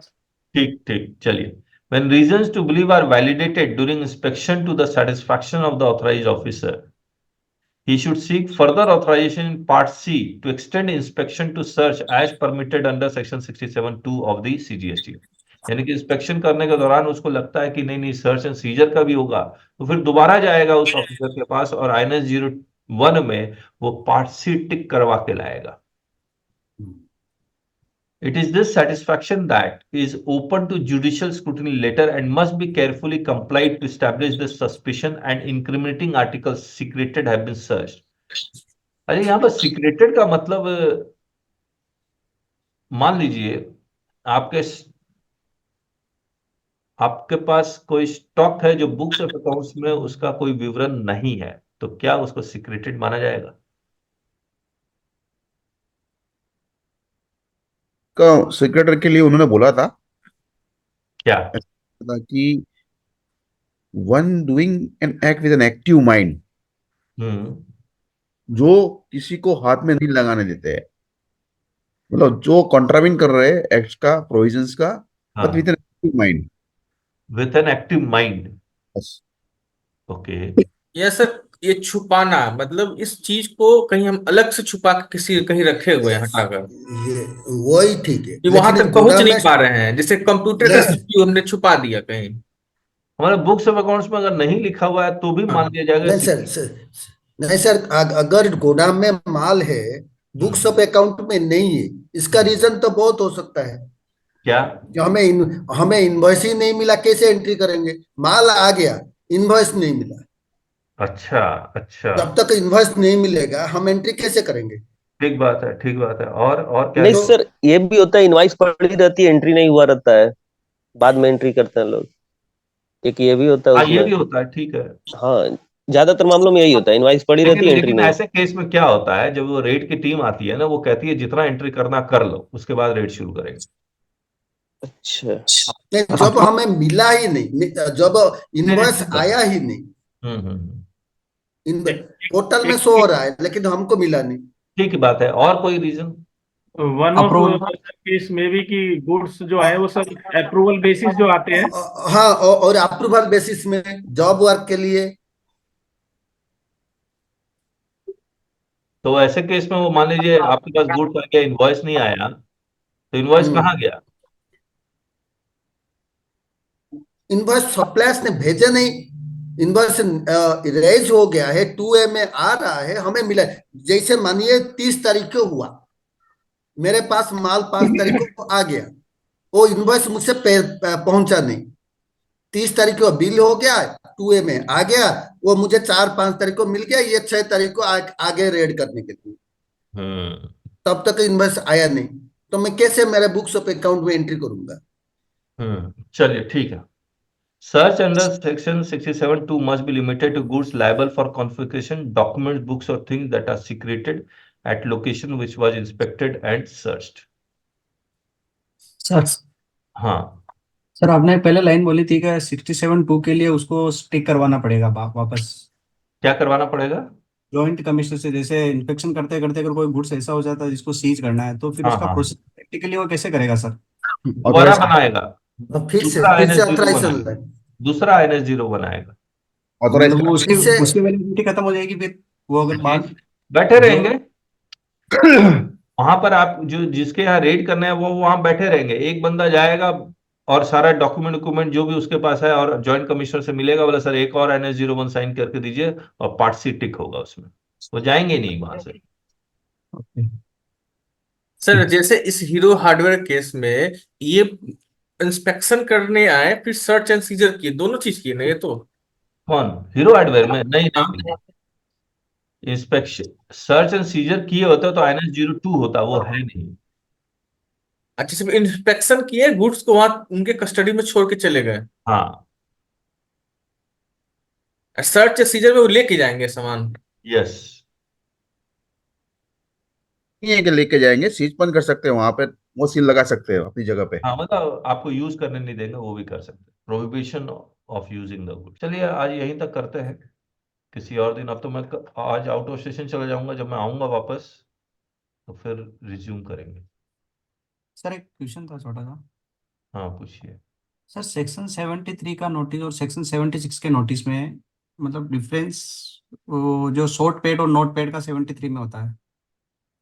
ठीक, चलिए। When reasons to believe are validated during inspection to the satisfaction of the authorized officer, he should seek further authorization in Part C to extend inspection to search as permitted under Section 67(2) of the CGST। यानी कि inspection करने के दौरान उसको लगता है कि नहीं, सर्च एंड सीजर का भी होगा, तो फिर दोबारा जाएगा उस ऑफिसर के पास और INS 01 में वो Part C टिक करवा के लाएगा। It is this satisfaction that is open to judicial scrutiny later and must be carefully complied to establish the suspicion and incriminating articles secreted have been searched। अरे यहाँ पर secreted का मतलब, मान लीजिए आपके पास कोई स्टॉक है जो बुक्स ऑफ अकाउंट्स में उसका कोई विवरण नहीं है, तो क्या उसको secreted माना जाएगा? का सेक्रेटरी के लिए उन्होंने बोला था क्या कि one doing an act with an active mind, जो किसी को हाथ में नहीं लगाने देते हैं, मतलब जो कॉन्ट्राविन कर रहे हैं एक्ट का प्रोविजंस का, but with an active mind. With an active mind, okay. Yes sir, ये छुपाना मतलब इस चीज को कहीं हम अलग से छुपा के किसी कहीं रखे हुए हैं हटाकर, ये वही ठीक है, ये वहां लेकिन तक पहुंच नहीं गोदाम पा रहे हैं, जैसे कंप्यूटर का CPU हमने छुपा दिया कहीं। हमारे बुक्स ऑफ अकाउंट्स में अगर नहीं लिखा हुआ है तो भी मान लिया जाएगा। नहीं सर, अगर गोदाम में माल है, बुक्स ऑफ अकाउंट में नहीं है, इसका रीजन तो बहुत हो सकता है। क्या? जो हमें इनवॉइस ही नहीं मिला, कैसे एंट्री करेंगे? माल आ गया, इनवॉइस नहीं मिला। अच्छा, जब तक इनवॉइस नहीं मिलेगा हम एंट्री कैसे करेंगे? ठीक बात है, ठीक बात है। और क्या नहीं तो सर, ये भी होता है, इनवाइस पड़ी रहती है, एंट्री नहीं हुआ रहता है, बाद में एंट्री करते हैं लोग, एक ये भी होता है हाँ, ये उसमें। भी होता है, ठीक है। हाँ, ज्यादातर मामलों में यही होता है, इनवाइस पड़ी रहती लेकिन है, एंट्री लेकिन नहीं। ऐसे केस में क्या होता है, जब वो रेट की टीम आती है ना, वो कहती है जितना एंट्री करना कर लो, उसके बाद रेट शुरू करेंगे। अच्छा, नहीं, सर जब अपना हमें मिला ही नहीं, जब नहीं नहीं, इनवॉइस ठीक बात आया है। ही नहीं, हम्म। इन एक पोर्टल में एक शो हो रहा है लेकिन हमको मिला नहीं। ठीक बात है। और कोई reason? One of approval case में भी कि गुड्स जो है वो सब अप्रूवल बेसिस जो आते हैं। हाँ, और अप्रूवल बेसिस में जॉब वर्क के लिए। तो ऐसे केस में वो मान लीजिए आपके पास गुड्स आ गया, इनवॉइस नहीं आया, तो इनवॉइस कहाँ गया? इनवॉइस सप्लायर्स ने भेजे नहीं, इनवॉइस रेज हो गया है, 2A में आ रहा है, हमें मिला। जैसे मानिए 30 तारीख को हुआ, मेरे पास माल 5 तारीख को आ गया, वो इनवॉइस मुझसे पहुंचा नहीं। 30 तारीख को बिल हो गया, 2A में आ गया, वो मुझे 4-5 तारीख को मिल गया, ये 6 तारीख को आगे रेड करने के लिए। हम्म तब तक इनवॉइस आया नहीं, तो मैं कैसे मेरे बुक्स ऑफ अकाउंट में एंट्री करूंगा? चलिए ठीक है। Search under section 67(2) must be limited to goods liable for confiscation, documents, books, or things that are secreted at location which was inspected and searched. Sir हाँ, सर आपने पहले line बोली थी कि 67(2) के लिए उसको स्टिक करवाना पड़ेगा वापस क्या करवाना पड़ेगा? जॉइंट कमिश्नर से। जैसे इंस्पेक्शन करते करते अगर कोई गुड्स ऐसा हो जाता है जिसको सीज करना है, तो फिर हाँ उसका हाँ, प्रोसेस प्रैक्टिकली वो कैसे करेगा सर? दोबारा बनाएगा, और फिर से दूसरा INS 0 ऑथराइजेशन बनाएगा, लाइन, दूसरा INS 0 बनाएगा। ऑथोराइज मतलब वो उसकी फिर से उसकी वैलिडिटी खत्म हो जाएगी फिर, वो अगर बाद बैठे जो रहेंगे वहां पर। आप जो जिसके यहाँ रेड करना है वो वहां बैठे रहेंगे, एक बंदा जाएगा और सारा डॉक्यूमेंट जो भी उसके पास है, और जॉइंट कमिश्नर से मिलेगा, बोला सर एक और INS 01 साइन करके दीजिए, और पार्ट सी टिक होगा उसमें, वो जाएंगे नहीं वहां से। सर जैसे इस हीरो हार्डवेयर केस में ये इंस्पेक्शन करने आए फिर सर्च एंड सीजर किए, दोनों चीज किए ना ये तो। कौन? हीरो हार्डवेयर में? नहीं हाँ। नहीं, इंस्पेक्शन सर्च एंड सीजर किए होते तो INS 02 होता, वो है नहीं। अच्छा, सिर्फ इंस्पेक्शन किए, गुड्स को वहां उनके कस्टडी में छोड़ के चले गए। हाँ, सर्च या सीजर में वो लेके जाएंगे सामान। यस। नहीं है कि लेके जाएंगे, सीज बंद कर सकते हैं वहां पे, वो सील लगा सकते हैं अपनी जगह पे। हाँ, मतलब आपको यूज करने नहीं देंगे, वो भी कर सकते हैं, prohibition of using the good. चलिए आज यहीं तक करते हैं, किसी और दिन। अब तो मैं आज आउट ऑफ स्टेशन चला जाऊंगा, जब मैं आऊंगा वापस तो फिर रिज्यूम करेंगे। सर एक क्वेश्चन था छोटा सा। हाँ, पूछिए। सर सेक्शन 73 का नोटिस और सेक्शन 76 के नोटिस में मतलब डिफरेंस, वो जो शॉर्ट पेड और नोट पेड का 73 में होता है,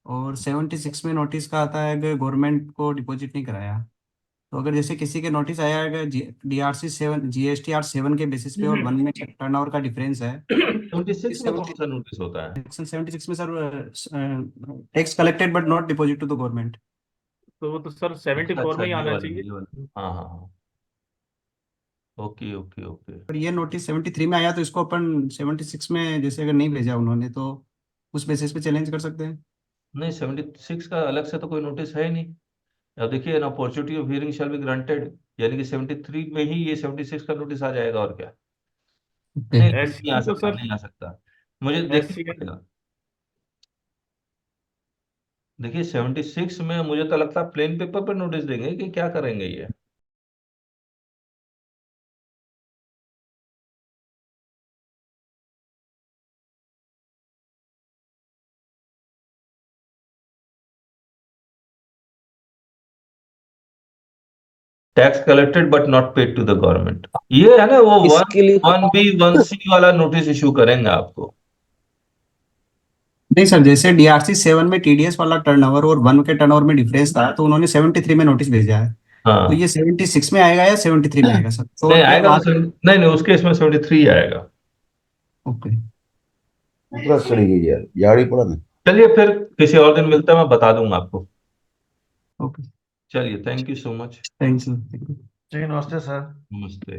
और 76 में नोटिस का आता है कि गवर्नमेंट को डिपॉजिट नहीं कराया। तो अगर जैसे किसी के नोटिस आया है कि DRC 7 GSTR 7 के बेसिस पे और 1 में टर्नओवर का डिफरेंस है, 76 में कौन सा नोटिस होता है? सेक्शन 76 में sir tax collected but not deposit to the government. तो वो तो सर 74 में ही आना चाहिए। हाँ हाँ हाँ, ओके ओके ओके। पर ये नोटिस 73 में आया, तो इसको अपन 76 में जैसे अगर नहीं भेजा उन्होंने, तो उस बेसिस पे चैलेंज कर सकते हैं? नहीं, 76 का अलग से तो कोई नोटिस है ही नहीं। अब देखिए, an opportunity of hearing shall be granted, यानी कि 73 में ही ये 76 का नोटिस आ जाएगा, और क्या? नहीं नहीं आ SC तो सकता, सर नहीं आ सकता, मुझे देखना SC पड़ेगा। देखिए 76 में मुझे तो लगता है प्लेन पेपर पर नोटिस देंगे कि क्या करेंगे ये। Tax collected but not paid to the government, ये है ना वो इसके लिए 1B 1C वाला नोटिस इशू करेंगे आपको। नहीं सर, जैसे DRC 7 में TDS वाला टर्नओवर और 1 के टर्नओवर में डिफरेंस था, तो उन्होंने 73 में नोटिस भेजा है। तो हाँ, ये 76 में आएगा या 73 में आएगा सर? तो नहीं आएगा तो नहीं नहीं, उसके इसमें 73 आएगा। ओके। पूरा सड़ी गई यार, यार पड़ा ना। चलिए फिर किसी और दिन मिलते हैं, मैं बता दूंगा आपको। ओके, चलिए, thank you so much. Thanks sir. जी नमस्ते सर। नमस्ते।